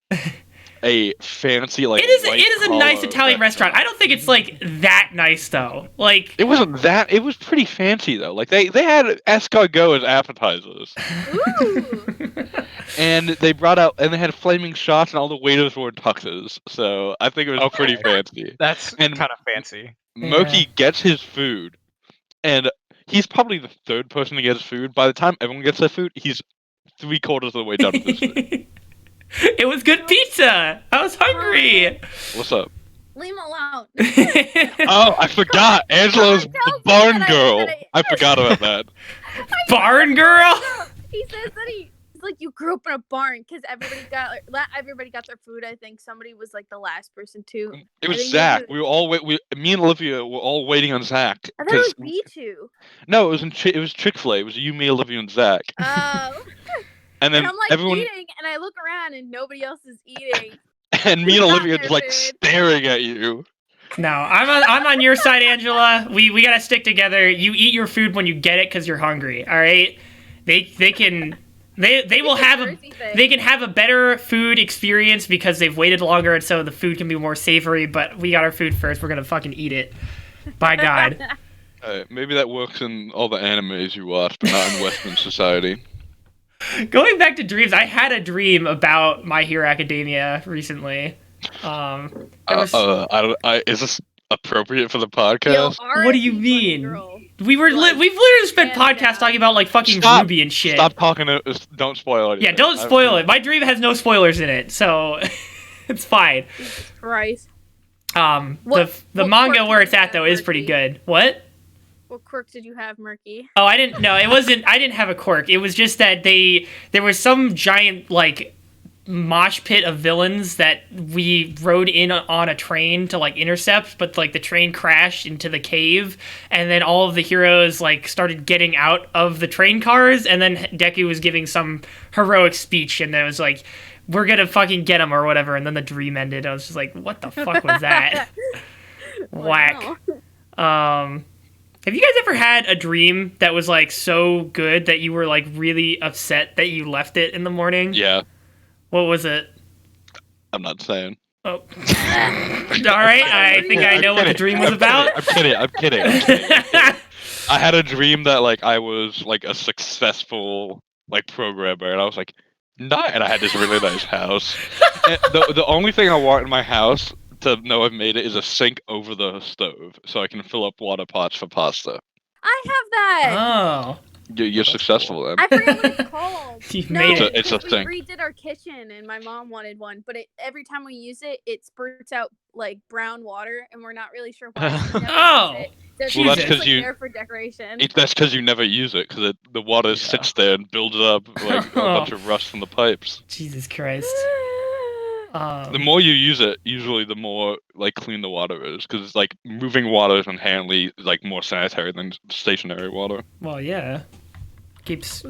a fancy like. It is a white-collar nice Italian restaurant. I don't think it's like that nice though. Like It wasn't that. It was pretty fancy though. Like they had escargot as appetizers, Ooh. and they brought out and they had flaming shots, and all the waiters were in tuxes. So I think it was pretty fancy. That's And- kind of fancy. Moki gets his food, and he's probably the third person to get his food. By the time everyone gets their food, he's 3/4 of the way done with his food. It was good pizza. I was hungry. What's up? Leave him alone. Oh, I forgot. Angela's Tells the me barn that girl. that I forgot about that. Barn girl. He says that he's like, you grew up in a barn because everybody got their food. I think somebody was like the last person to. It I was think Zach. it We were all me and Olivia were all waiting on Zach. I thought it was 'cause- B2. No, it was it was Chick-fil-A. It was you, me, Olivia, and Zach. Oh. And then And I'm like everyone eating, and I look around, and nobody else is eating. and me and Who got Olivia their just like food? staring at you. No, I'm on your side, Angela. We gotta stick together. You eat your food when you get it because you're hungry. All right. They can will have they can have a better food experience because they've waited longer, and so the food can be more savory. But we got our food first. We're gonna fucking eat it. By God. Maybe that works in all the animes you watch, but not in Western society. Going back to dreams, I had a dream about My Hero Academia recently. There was- Is this appropriate for the Yo, podcast? What do you RIP mean? Girl. we've literally spent hands podcasts down. talking about like fucking Stop. Ruby and shit. Stop talking. Don't spoil it. Yeah, don't spoil it. My dream has no spoilers in it, so it's fine. Jesus Christ. The What manga quirk where did it's you at have, though is pretty Murky? good. What? What quirk did you have, Murky? Oh, I didn't. No, it wasn't. I didn't have a quirk. It was just that there was some giant like mosh pit of villains that we rode in on a train to like intercept, but like the train crashed into the cave, and then all of the heroes like started getting out of the train cars, and then Deku was giving some heroic speech, and it was like, we're gonna fucking get him or whatever, and then the dream ended. I was just like, what the fuck was that? Whack. Have you guys ever had a dream that was like so good that you were like really upset that you left it in the morning? Yeah. What was it? I'm not saying. Oh. All right, I think I know what the dream was about. I'm kidding. I had a dream that like I was like a successful like programmer, and I was like, not. And I had this really nice house. And the only thing I want in my house to know I've made it is a sink over the stove, so I can fill up water pots for pasta. I have that. Oh. You're successful then. I forget what it's called. You've made it. It's a we thing. redid our kitchen, and my mom wanted one, but every time we use it, it spurts out like brown water, and we're not really sure why. We never Oh. use it. So it's Well, just, that's 'cause like, you- there for decoration. That's because you never use it, because the water sits there and builds up like a bunch of rust from the pipes. Jesus Christ. The more you use it, usually the more like clean the water is, because it's like moving water is inherently like more sanitary than stationary water. Well, yeah. Keeps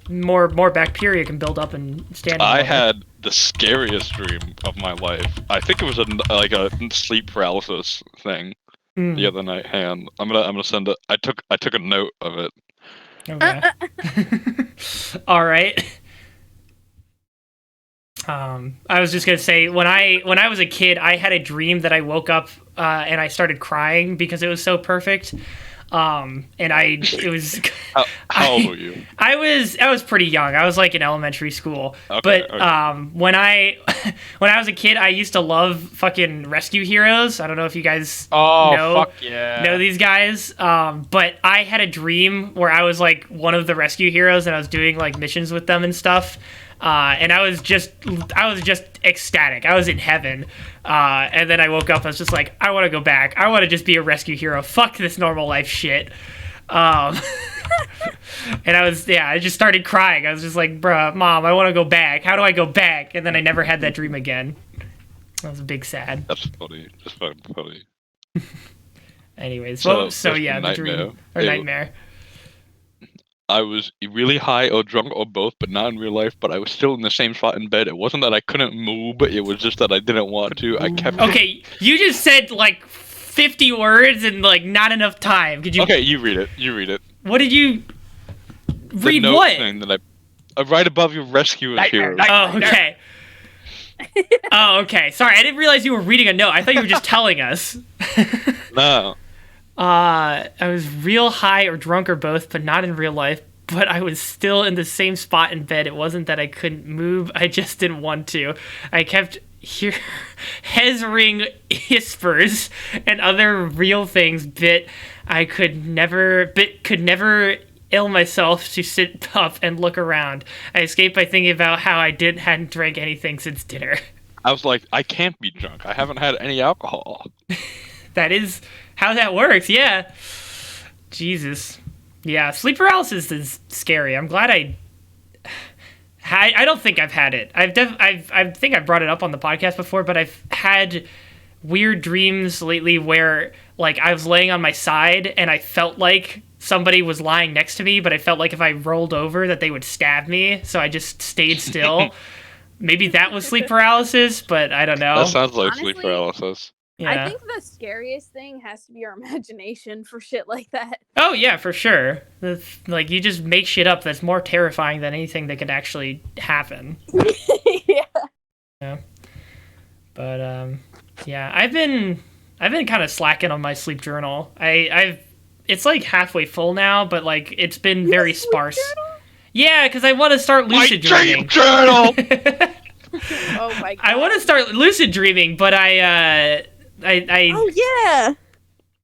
more bacteria can build up and stand. I water. had the scariest dream of my life. I think it was a sleep paralysis thing the other night. Hang on, I'm gonna send it. I took a note of it. Okay. All right. I was just gonna say when I was a kid, I had a dream that I woke up and I started crying because it was so perfect. It was. How old were you? I was pretty young. I was like in elementary school. Okay, but okay. When I was a kid, I used to love fucking rescue heroes. I don't know if you guys know these guys. But I had a dream where I was like one of the rescue heroes and I was doing like missions with them and stuff. And I was just ecstatic. I was in heaven. And then I woke up. I was just like, I want to go back. I want to just be a rescue hero. Fuck this normal life shit. And I just started crying. I was just like, bruh, Mom, I want to go back. How do I go back? And then I never had that dream again. That was a big sad. That's funny. Just fucking funny. Anyways, So the dream or nightmare. I was really high or drunk or both, but not in real life. But I was still in the same spot in bed. It wasn't that I couldn't move, but it was just that I didn't want to. I kept. Okay, you just said like 50 words and like not enough time. Could you? Okay, you read it. What did you read? The note What? thing that right above your rescue hero. Oh, okay. Oh, okay. Sorry, I didn't realize you were reading a note. I thought you were just telling us. No. I was real high or drunk or both, but not in real life. But I was still in the same spot in bed. It wasn't that I couldn't move. I just didn't want to. I kept hearing whispers and other real things, but I could never ill myself to sit up and look around. I escaped by thinking about how I hadn't drank anything since dinner. I was like, I can't be drunk. I haven't had any alcohol. That is how that works, yeah. Jesus. Yeah, sleep paralysis is scary. I'm glad I don't think I've had it. I think I've brought it up on the podcast before, but I've had weird dreams lately where like I was laying on my side and I felt like somebody was lying next to me, but I felt like if I rolled over that they would stab me, so I just stayed still. Maybe that was sleep paralysis, but I don't know. That sounds like Honestly, sleep paralysis. Yeah. I think the scariest thing has to be our imagination for shit like that. Oh yeah, for sure. Like you just make shit up that's more terrifying than anything that could actually happen. Yeah. But yeah, I've been kind of slacking on my sleep journal. It's like halfway full now, but like it's been very sparse. Journal? Yeah, because I want to start lucid dreaming. Dream journal. Oh my god. I want to start lucid dreaming, but I oh yeah.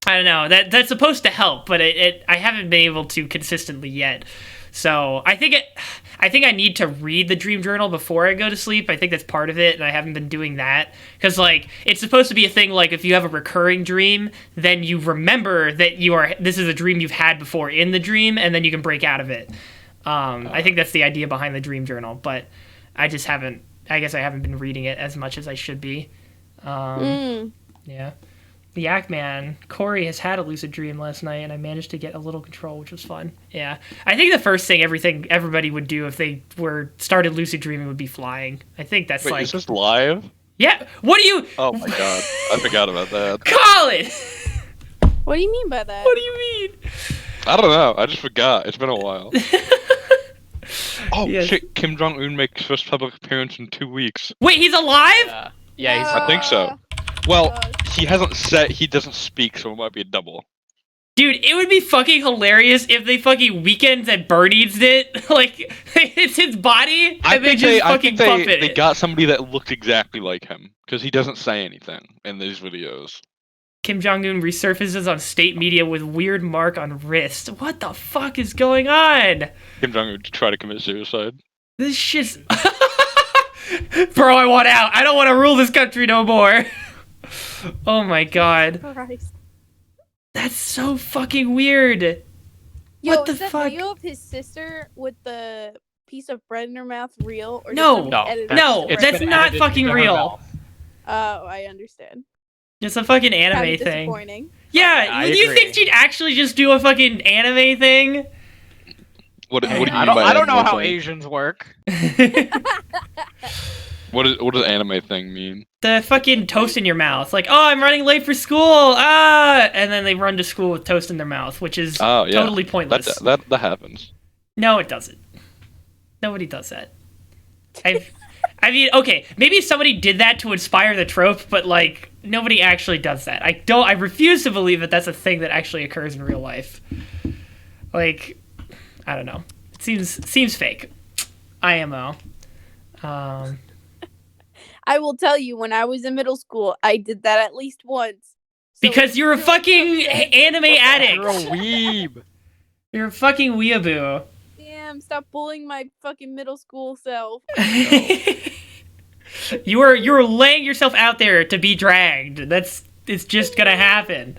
I don't know. That's supposed to help, but I haven't been able to consistently yet. So I think I need to read the dream journal before I go to sleep. I think that's part of it, and I haven't been doing that because like it's supposed to be a thing. Like if you have a recurring dream, then you remember that this is a dream you've had before in the dream, and then you can break out of it. I think that's the idea behind the dream journal, but I just haven't I guess I haven't been reading it as much as I should be. Yeah. The Yak Man, Corey has had a lucid dream last night, and I managed to get a little control, which was fun. Yeah. I think the first thing everybody would do if they started lucid dreaming would be flying. I think that's Wait, like... is this live? Yeah. What do you... Oh my god. I forgot about that. Colin! What do you mean by that? What do you mean? I don't know. I just forgot. It's been a while. Oh Yes. shit! Kim Jong Un makes first public appearance in 2 weeks. Wait, he's alive? Yeah, he's. I think so. Well, he hasn't said he doesn't speak, so it might be a double. Dude, it would be fucking hilarious if they fucking Weekends at Bernie's it. Like, it's his body, and they just fucking pump it. They got somebody that looked exactly like him, because he doesn't say anything in these videos. Kim Jong-un resurfaces on state media with weird mark on wrist. What the fuck is going on? Kim Jong Un tried to commit suicide. This shit's... Bro, I want out. I don't want to rule this country no more. Oh my god. Christ. That's so fucking weird. Yo, What the is that fuck? video of his sister with the piece of bread in her mouth real? Or No. just somebody edited No, it? that's been not edited fucking into her real. mouth. Oh, I understand. It's a fucking anime Kinda thing. disappointing. Yeah, I do you agree. think she'd actually just do a fucking anime thing? What do you mean I don't. by I don't know anime how thing? Asians work. What does anime thing mean? The fucking toast in your mouth. Like, oh, I'm running late for school. Ah! And then they run to school with toast in their mouth, which is Oh yeah, totally pointless. That happens. No, it doesn't. Nobody does that. I mean, okay, maybe somebody did that to inspire the trope, but, like, nobody actually does that. I refuse to believe that that's a thing that actually occurs in real life. Like, I don't know. It seems fake. IMO. I will tell you, when I was in middle school, I did that at least once. So Because you're a it's fucking anime addict. You're a weeb. You're a fucking weeaboo. Damn, stop bullying my fucking middle school self. You were laying yourself out there to be dragged. It's just gonna happen.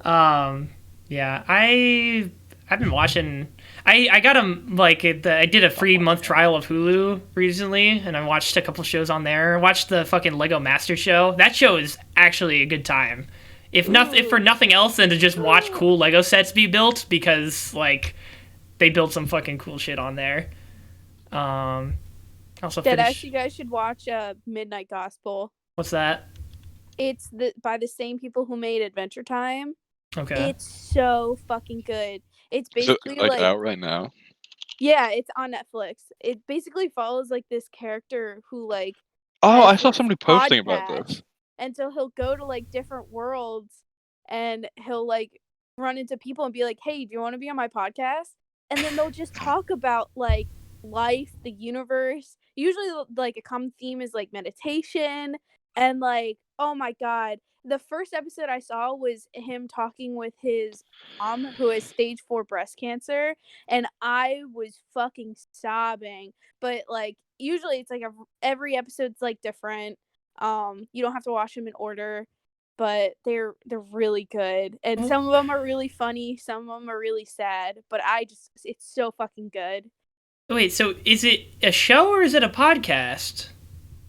Yeah, I've been watching. I got I did a free month trial of Hulu recently, and I watched a couple shows on there. I watched the fucking Lego Master Show. That show is actually a good time. If for nothing else than to just watch cool Lego sets be built, because like they built some fucking cool shit on there. Also Deadass, you guys should watch Midnight Gospel. What's that? It's by the same people who made Adventure Time. Okay. It's so fucking good. It's Is it basically like out right now? yeah, it's on Netflix. It basically follows like this character who like Oh, has I saw this somebody posting about podcast, this. and so he'll go to like different worlds and he'll like run into people and be like, "Hey, do you want to be on my podcast?" And then they'll just talk about like life, the universe. Usually like a common theme is like meditation and like, oh my god, the first episode I saw was him talking with his mom who has stage 4 breast cancer, and I was fucking sobbing. But like usually it's like every episode's like different. You don't have to watch them in order, but they're really good, and some of them are really funny, some of them are really sad, but it's so fucking good. Wait, so is it a show or is it a podcast?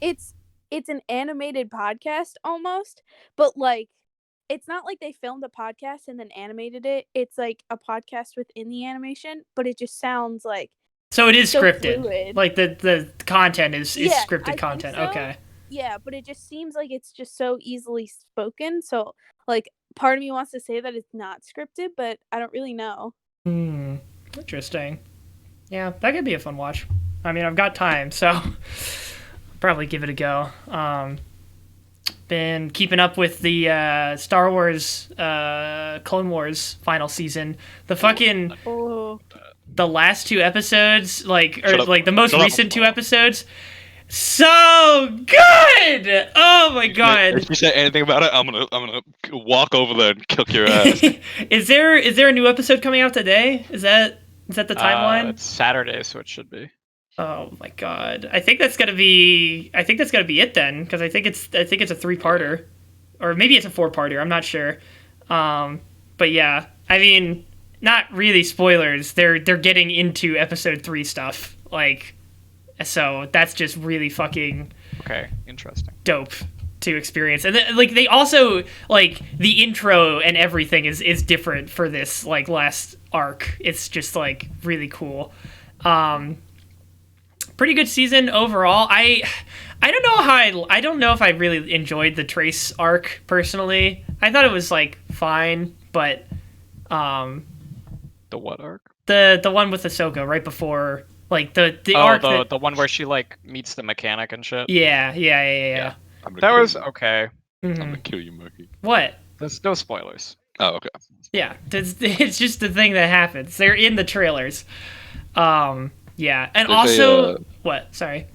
It's an animated podcast almost, but like it's not like they filmed a podcast and then animated it. It's like a podcast within the animation, but it just sounds like So it is so scripted. fluid. Like the content is Yeah, I scripted think content. so. Okay. Yeah, but it just seems like it's just so easily spoken. So like part of me wants to say that it's not scripted, but I don't really know. Interesting. Yeah, that could be a fun watch. I mean, I've got time, so I'll probably give it a go. Been keeping up with the Star Wars Clone Wars final season. The fucking Oh, the last 2 episodes, like Shut or up. like the most Shut up. recent 2 episodes, so good. Oh my god. If you say anything about it, I'm gonna walk over there and kick your ass. Is there a new episode coming out today? Is that the timeline? It's Saturday, so it should be. Oh my god. I think that's gonna be it then, because I think it's a 3-parter. Or maybe it's a 4-parter, I'm not sure. But yeah. I mean, not really spoilers. They're getting into episode 3 stuff. Like So that's just really fucking Okay, interesting. dope to experience. And like they also like the intro and everything is different for this like last arc. It's just like really cool. Pretty good season overall. I don't know how I don't know if I really enjoyed the Trace arc personally. I thought it was like fine, but The what arc? the one with Ahsoka right before like the arc the one where she like meets the mechanic and shit. Yeah. That was okay. I'm Mhm. gonna kill you, Mookie. What? There's no spoilers. Oh, okay. Yeah, it's just the thing that happens. They're in the trailers. Yeah, and There's also what? Sorry.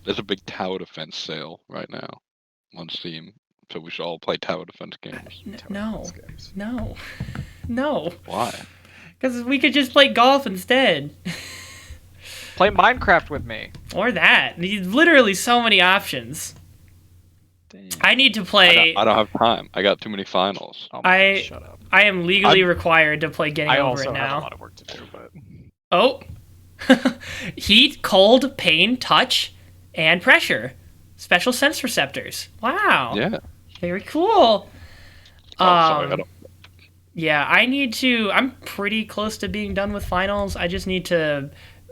There's a big tower defense sale right now on Steam, so we should all play tower defense games. No, Why? because we could just play golf instead, Play Minecraft with me. or that. There's literally so many options. Damn. I need to play. I don't have time. I got too many finals. Oh my God, shut up. I am legally required to play Getting I Over also It have a now. lot of work to do, but Oh. Heat, cold, pain, touch, and pressure. Special sense receptors. Wow. Yeah. Very cool. Oh, sorry, I don't. Yeah, I'm pretty close to being done with finals. I just need to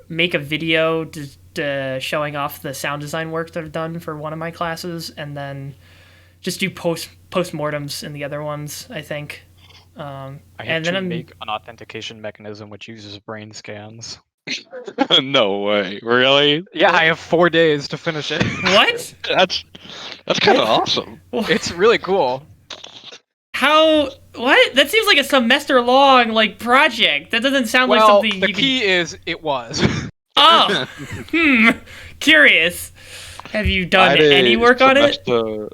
make a video to showing off the sound design work that I've done for one of my classes, and then just do postmortems in the other ones, I think. I have And to then make an authentication mechanism which uses brain scans. No way. Really? Yeah, I have 4 days to finish it. What? That's kind of awesome. It's really cool. How? What? That seems like a semester-long like project. That doesn't sound like Well, something the you key is it was. Oh, curious. Have you done Friday any work on it, semester-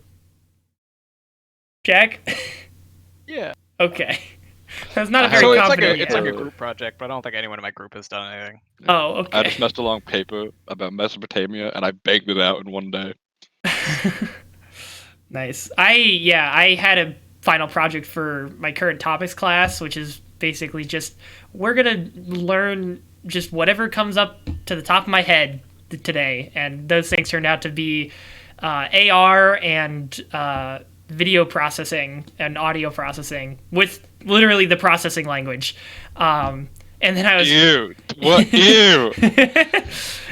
Jack? Yeah. Okay, that's not a I very So confident. it's like a yeah. group project, but I don't think anyone in my group has done anything. Oh, I had a okay. semester-long paper about Mesopotamia, and I banged it out in one day. Nice. I had a final project for my current topics class, which is basically just we're gonna learn just whatever comes up to the top of my head today, and those things turned out to be AR and video processing and audio processing with literally the processing language. And then I was Ew. What? Ew.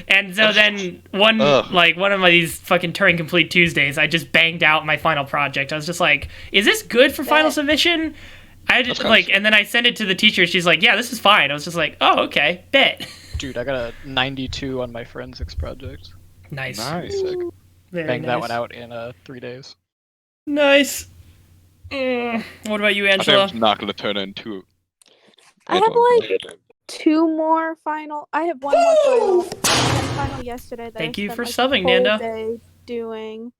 and so then one Ugh. of these fucking Turing Complete Tuesdays, I just banged out my final project. I was just like, "Is this good for final submission?" I just That's like, and then I sent it to the teacher. She's like, "Yeah, this is fine." I was just like, "Oh, okay, bet." Dude, I got a 92 on my forensics project. Nice. Nice. Very Banged nice. that one out in 3 days. Nice. What about you, I think Angela? I'm not going to turn into. I have like 2 more final. I have 1 more final. I had a final yesterday. That Thank I you spent, for like, subbing, the whole Nanda. day doing.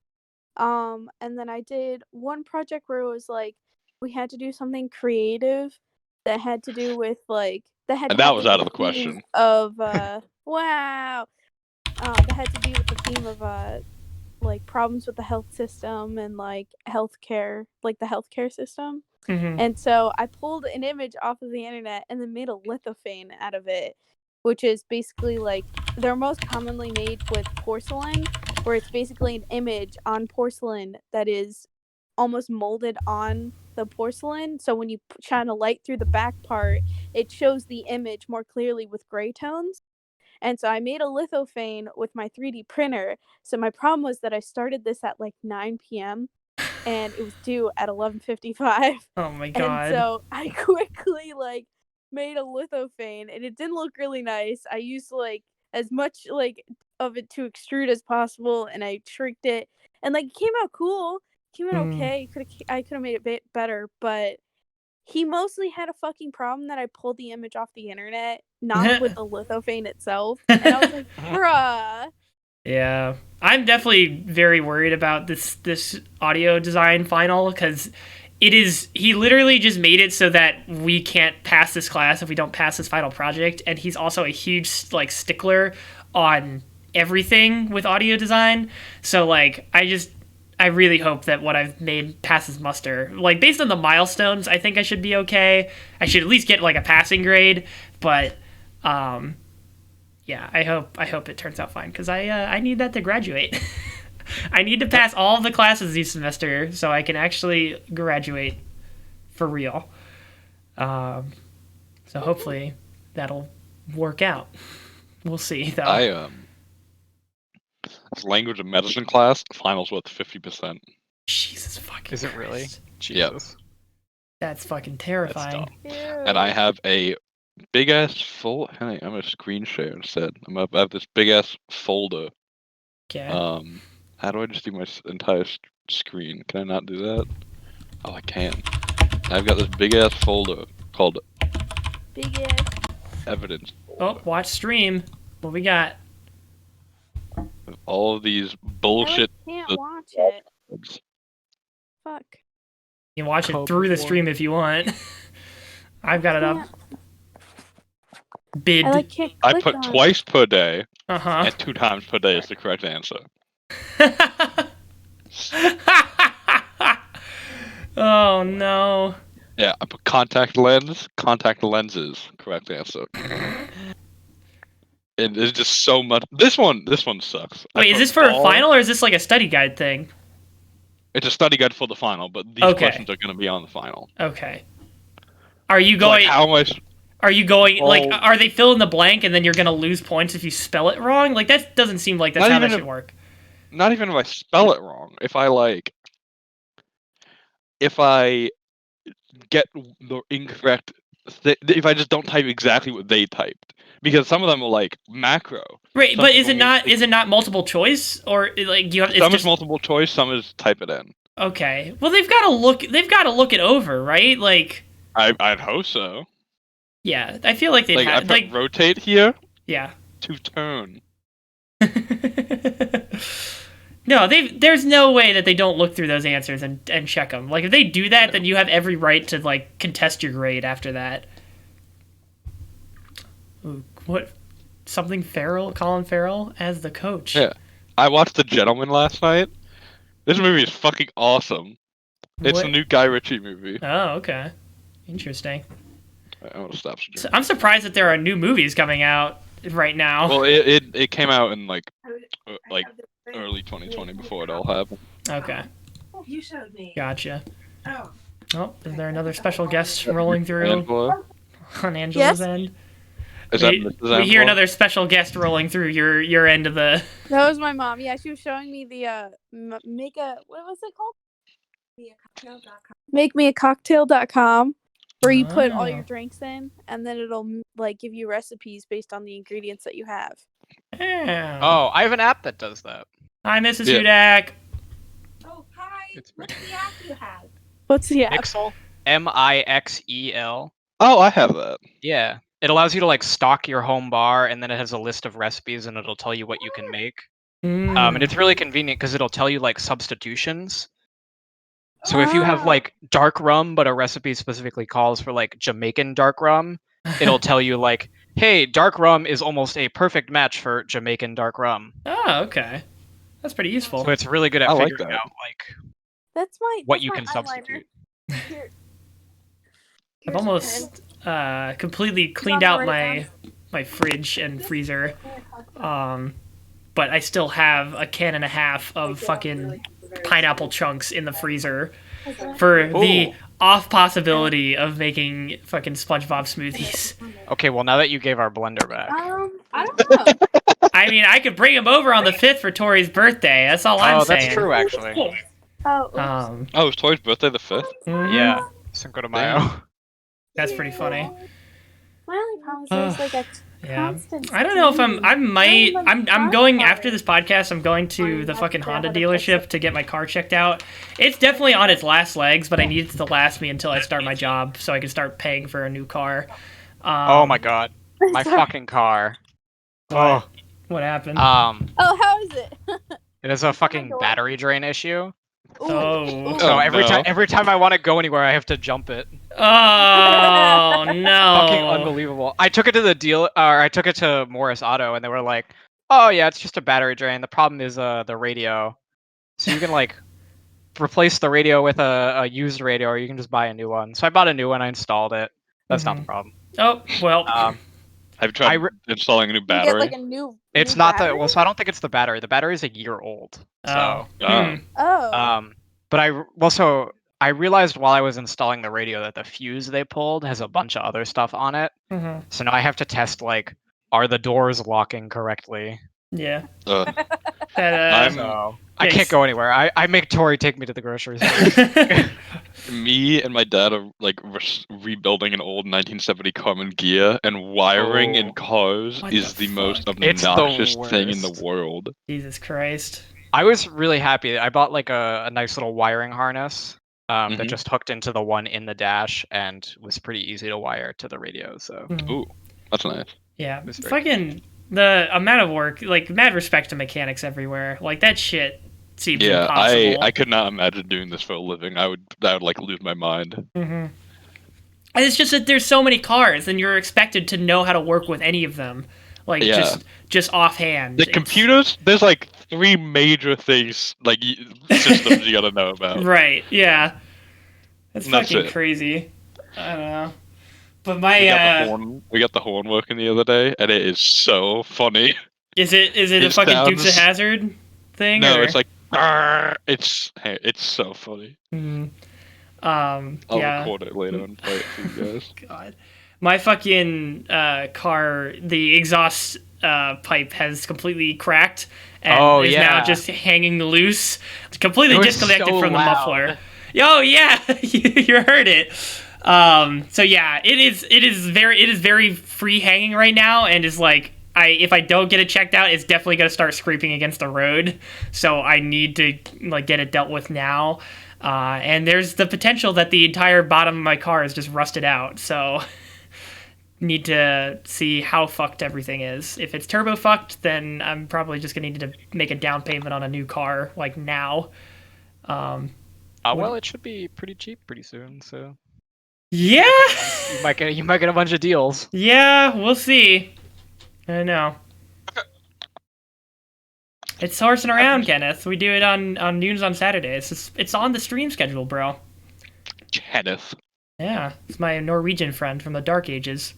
And then I did one project where it was like we had to do something creative that had to do with like that had. And to that do was with out of the theme question. Of wow. That had to do with the theme of like problems with the health system and like healthcare, like the healthcare system. Mm-hmm. And so I pulled an image off of the internet and then made a lithophane out of it, which is basically like they're most commonly made with porcelain, where it's basically an image on porcelain that is almost molded on the porcelain. So when you shine a light through the back part, it shows the image more clearly with gray tones. And so I made a lithophane with my 3D printer. So my problem was that I started this at like 9 p.m. and it was due at 11:55. Oh my god. And so I quickly like made a lithophane and it didn't look really nice. I used like as much like of it to extrude as possible and I shrinked it and like it came out cool. It came out okay. I could have made it better, but he mostly had a fucking problem that I pulled the image off the internet, not with the lithophane itself. And I was like, bruh. Yeah, I'm definitely very worried about this audio design final because he literally just made it so that we can't pass this class if we don't pass this final project, and he's also a huge like stickler on everything with audio design. So like I really hope that what I've made passes muster. Like based on the milestones, I think I should be okay. I should at least get like a passing grade, but yeah, I hope it turns out fine because I need that to graduate. I need to pass all of the classes this semester so I can actually graduate for real. So hopefully that'll work out. We'll see though. This language and medicine class finals worth 50%. Jesus fucking Is it Christ. really? Yep. Jesus. That's fucking terrifying. And I have a big ass folder. Hey, I'm gonna screen share instead. I have this big ass folder. Okay. How do I just do my entire screen? Can I not do that? Oh, I can. I've got this big ass folder called Big ass. evidence. Oh, watch stream. What we got? All of these bullshit. I can't watch it. Fuck. You can watch it through the stream if you want. I've got it up. Bid. Can't I click put on twice per day, Uh-huh. and 2 times per day is the correct answer. Oh no. Yeah, I put contact lenses, correct answer. And there's just so much. This one sucks. Wait, is this for a final or is this like a study guide thing? It's a study guide for the final, but these questions are going to be on the final. Okay. Are you going? Like, how much? Are you going? Like, are they fill in the blank and then you're gonna lose points if you spell it wrong? Like, that doesn't seem like that's how that should work. Not even if I spell it wrong. If I get the incorrect, if I just don't type exactly what they typed, because some of them are like macro. Right, but is it not multiple choice or like you have? Some is multiple choice, some is type it in. Okay, well they've got to look it over, right? Like, I'd hope so. Yeah, I feel like they'd I put rotate here. Yeah. To turn. No, there's no way that they don't look through those answers and check them. Like, if they do that, then you have every right to, like, contest your grade after that. Ooh, what? Something Farrell? Colin Farrell as the coach. Yeah. I watched The Gentleman last night. This movie is fucking awesome. It's a new Guy Ritchie movie. Oh, okay. Interesting. I want to stop. So I'm surprised that there are new movies coming out right now. Well, it came out in, like early 2020 before it all happened. Okay. You showed me. Gotcha. Oh. Oh, is there another special guest rolling through Angela? on Angela's end? Is that Mrs. Angela? We hear another special guest rolling through your end of the. That was my mom. Yeah, she was showing me the what was it called? MakeMeAcocktail.com, where you put all your drinks in, and then it'll like give you recipes based on the ingredients that you have. Yeah. Oh, I have an app that does that. Hi, Mrs. Hudak. Oh, hi. What's the app you have? What's the app? Mixel. Mixel. Oh, I have that. Yeah. It allows you to like stock your home bar, and then it has a list of recipes, and it'll tell you what you can make. And it's really convenient because it'll tell you like substitutions. So if you have like dark rum, but a recipe specifically calls for like Jamaican dark rum, it'll tell you like, hey, dark rum is almost a perfect match for Jamaican dark rum. Oh, okay. That's pretty useful. So it's really good at figuring out like what you can substitute. I've almost completely cleaned out my fridge and freezer, but I still have a can and a half of fucking pineapple chunks in the freezer for the off possibility of making fucking SpongeBob smoothies. Okay, well now that you gave our blender back. I don't know. I mean, I could bring him over on the 5th for Tori's birthday. That's all I'm saying. Oh, that's true, actually. It's Tori's birthday the 5th? Mm-hmm. Yeah, Cinco de Mayo. That's pretty funny. My only problem is like a constant. I don't know if I'm going after this podcast. I'm going to the fucking Honda dealership to get my car checked out. It's definitely on its last legs, but I need it to last me until I start my job so I can start paying for a new car. Oh my god, my fucking car. What happened? Oh, how is it? It has a fucking battery drain issue. Oh. So every time I want to go anywhere, I have to jump it. Oh no! Fucking unbelievable. I took it to I took it to Morris Auto, and they were like, "Oh yeah, it's just a battery drain. The problem is the radio. So you can like replace the radio with a used radio, or you can just buy a new one." So I bought a new one. I installed it. That's not the problem. Oh well. Have you tried installing a new You battery? get like a new. It's new not battery? the well. So I don't think it's the battery. The battery is a year old. So Oh. but I realized while I was installing the radio that the fuse they pulled has a bunch of other stuff on it. Mm-hmm. So now I have to test like, are the doors locking correctly? Yeah. I can't go anywhere. I make Tori take me to the grocery store. Me and my dad are like rebuilding an old 1970 Common Gear, and wiring in cars is the most obnoxious thing in the world. Jesus Christ. I was really happy. I bought like a nice little wiring harness that just hooked into the one in the dash and was pretty easy to wire to the radio. So ooh, that's nice. Yeah, fucking the amount of work, like mad respect to mechanics everywhere. Like that shit seems impossible. I could not imagine doing this for a living. I would like lose my mind. And it's just that there's so many cars, and you're expected to know how to work with any of them, like just offhand. The computers, there's like 3 major things, like systems you gotta know about. Right? Yeah, that's fucking crazy. I don't know. But we got the horn working the other day, and it is so funny. Is it a fucking Dukes of Hazzard thing? No, it's like it's so funny. I'll record it later and play it for you guys. God, my fucking car, the exhaust pipe has completely cracked and is now just hanging loose. It's completely disconnected from the muffler. Oh yeah, you heard it. So yeah, it is very free hanging right now, and is like if I don't get it checked out, it's definitely gonna start scraping against the road. So I need to like get it dealt with now. And there's the potential that the entire bottom of my car is just rusted out. So need to see how fucked everything is. If it's turbo fucked, then I'm probably just gonna need to make a down payment on a new car like now. Well, it should be pretty cheap pretty soon. So. Yeah, you might get a bunch of deals. Yeah, we'll see. I don't know. It's horsing around, Kenneth. We do it on noons on Saturdays. It's on the stream schedule, bro. Kenneth. Yeah, it's my Norwegian friend from the Dark Ages.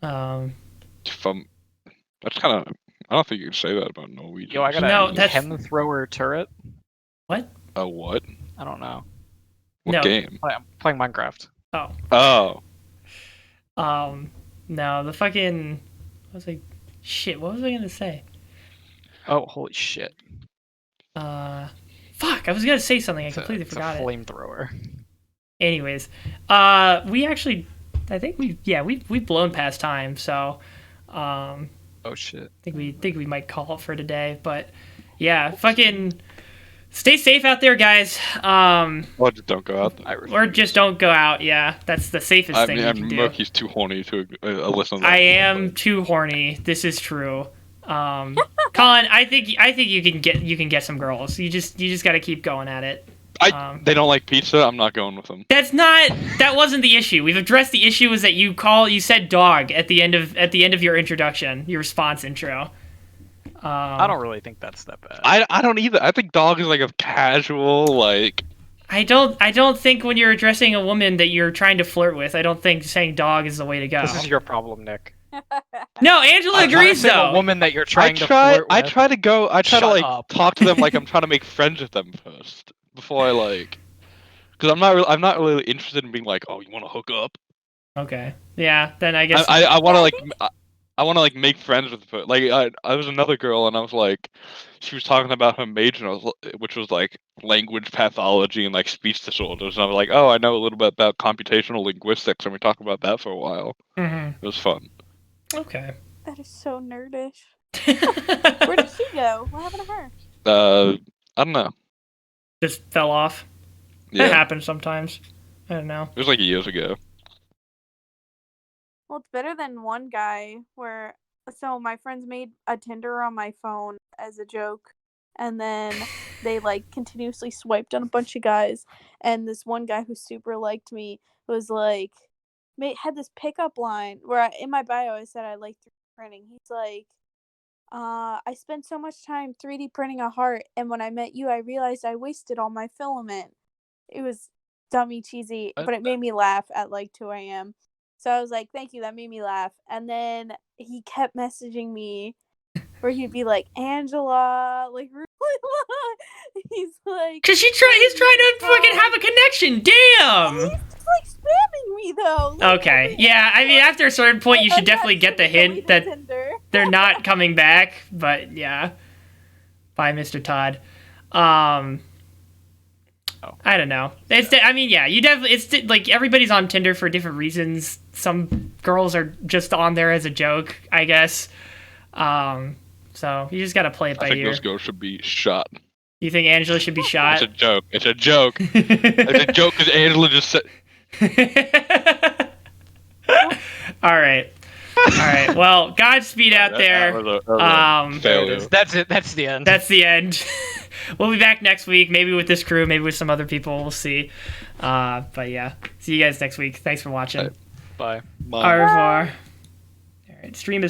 That's kind of. I don't think you can say that about Norwegian. Yo, I got a pen thrower turret. What? A what? I don't know. What game? I'm playing Minecraft. Oh. No, the fucking. Shit, what was I gonna say? Oh, holy shit. Fuck, I was gonna say something. I completely forgot it. Flamethrower. Anyways, we actually, I think we've blown past time, so, oh shit. I think we might call it for today, but yeah, fucking. Stay safe out there, guys. Or just don't go out. Or just don't go out. Yeah, that's the safest thing you can do. Murky's too horny to listen to that. I am too horny. This is true. Colin, I think you can get some girls. You just got to keep going at it. They don't like pizza. I'm not going with them. That wasn't the issue. We've addressed the issue. Was that you said dog at the end of your introduction, your response intro. I don't really think that's that bad. I don't either. I think dog is like a casual like. I don't think when you're addressing a woman that you're trying to flirt with, I don't think saying dog is the way to go. This is your problem, Nick. No, Angela agrees though. A woman that you're trying to flirt with. I try to like talk to them like I'm trying to make friends with them first before I like. Because I'm not really interested in being like, oh, you want to hook up? Okay. Yeah. Then I guess I want to like. I want to like make friends with her. Like I was another girl, and I was like, she was talking about her major, which was like language pathology and like speech disorders, and I was like, oh, I know a little bit about computational linguistics, and we talked about that for a while. It was fun. Okay. That is so nerdish. Where did she go? What happened to her? I don't know. Just fell off. Yeah. That happens sometimes. I don't know. It was like years ago. Well, it's better than one guy so my friends made a Tinder on my phone as a joke, and then they like continuously swiped on a bunch of guys, and this one guy who super liked me was like, had this pickup line where in my bio I said I like 3D printing. He's like, I spent so much time 3D printing a heart, and when I met you, I realized I wasted all my filament. It was dummy cheesy, but it made me laugh at like 2 a.m. So I was like, thank you, that made me laugh. And then he kept messaging me where he'd be like, Angela, like really long. He's like, Cause he's trying to fucking have a connection. Damn. He's just like spamming me though. Like, Okay. Yeah. I mean, after a certain point, you should definitely get the hint that they're not coming back. But yeah. Bye, Mr. Todd. I don't know. I mean, yeah, you definitely. It's like everybody's on Tinder for different reasons. Some girls are just on there as a joke, I guess. So you just gotta play it by ear. I think those girls should be shot. You think Angela should be shot? It's a joke. It's a joke. It's a joke because Angela just said. All right. Well, Godspeed out there. That's it. That's the end. That's the end. We'll be back next week, maybe with this crew, maybe with some other people. We'll see. But yeah, see you guys next week. Thanks for watching. Bye. Au revoir. All right, stream is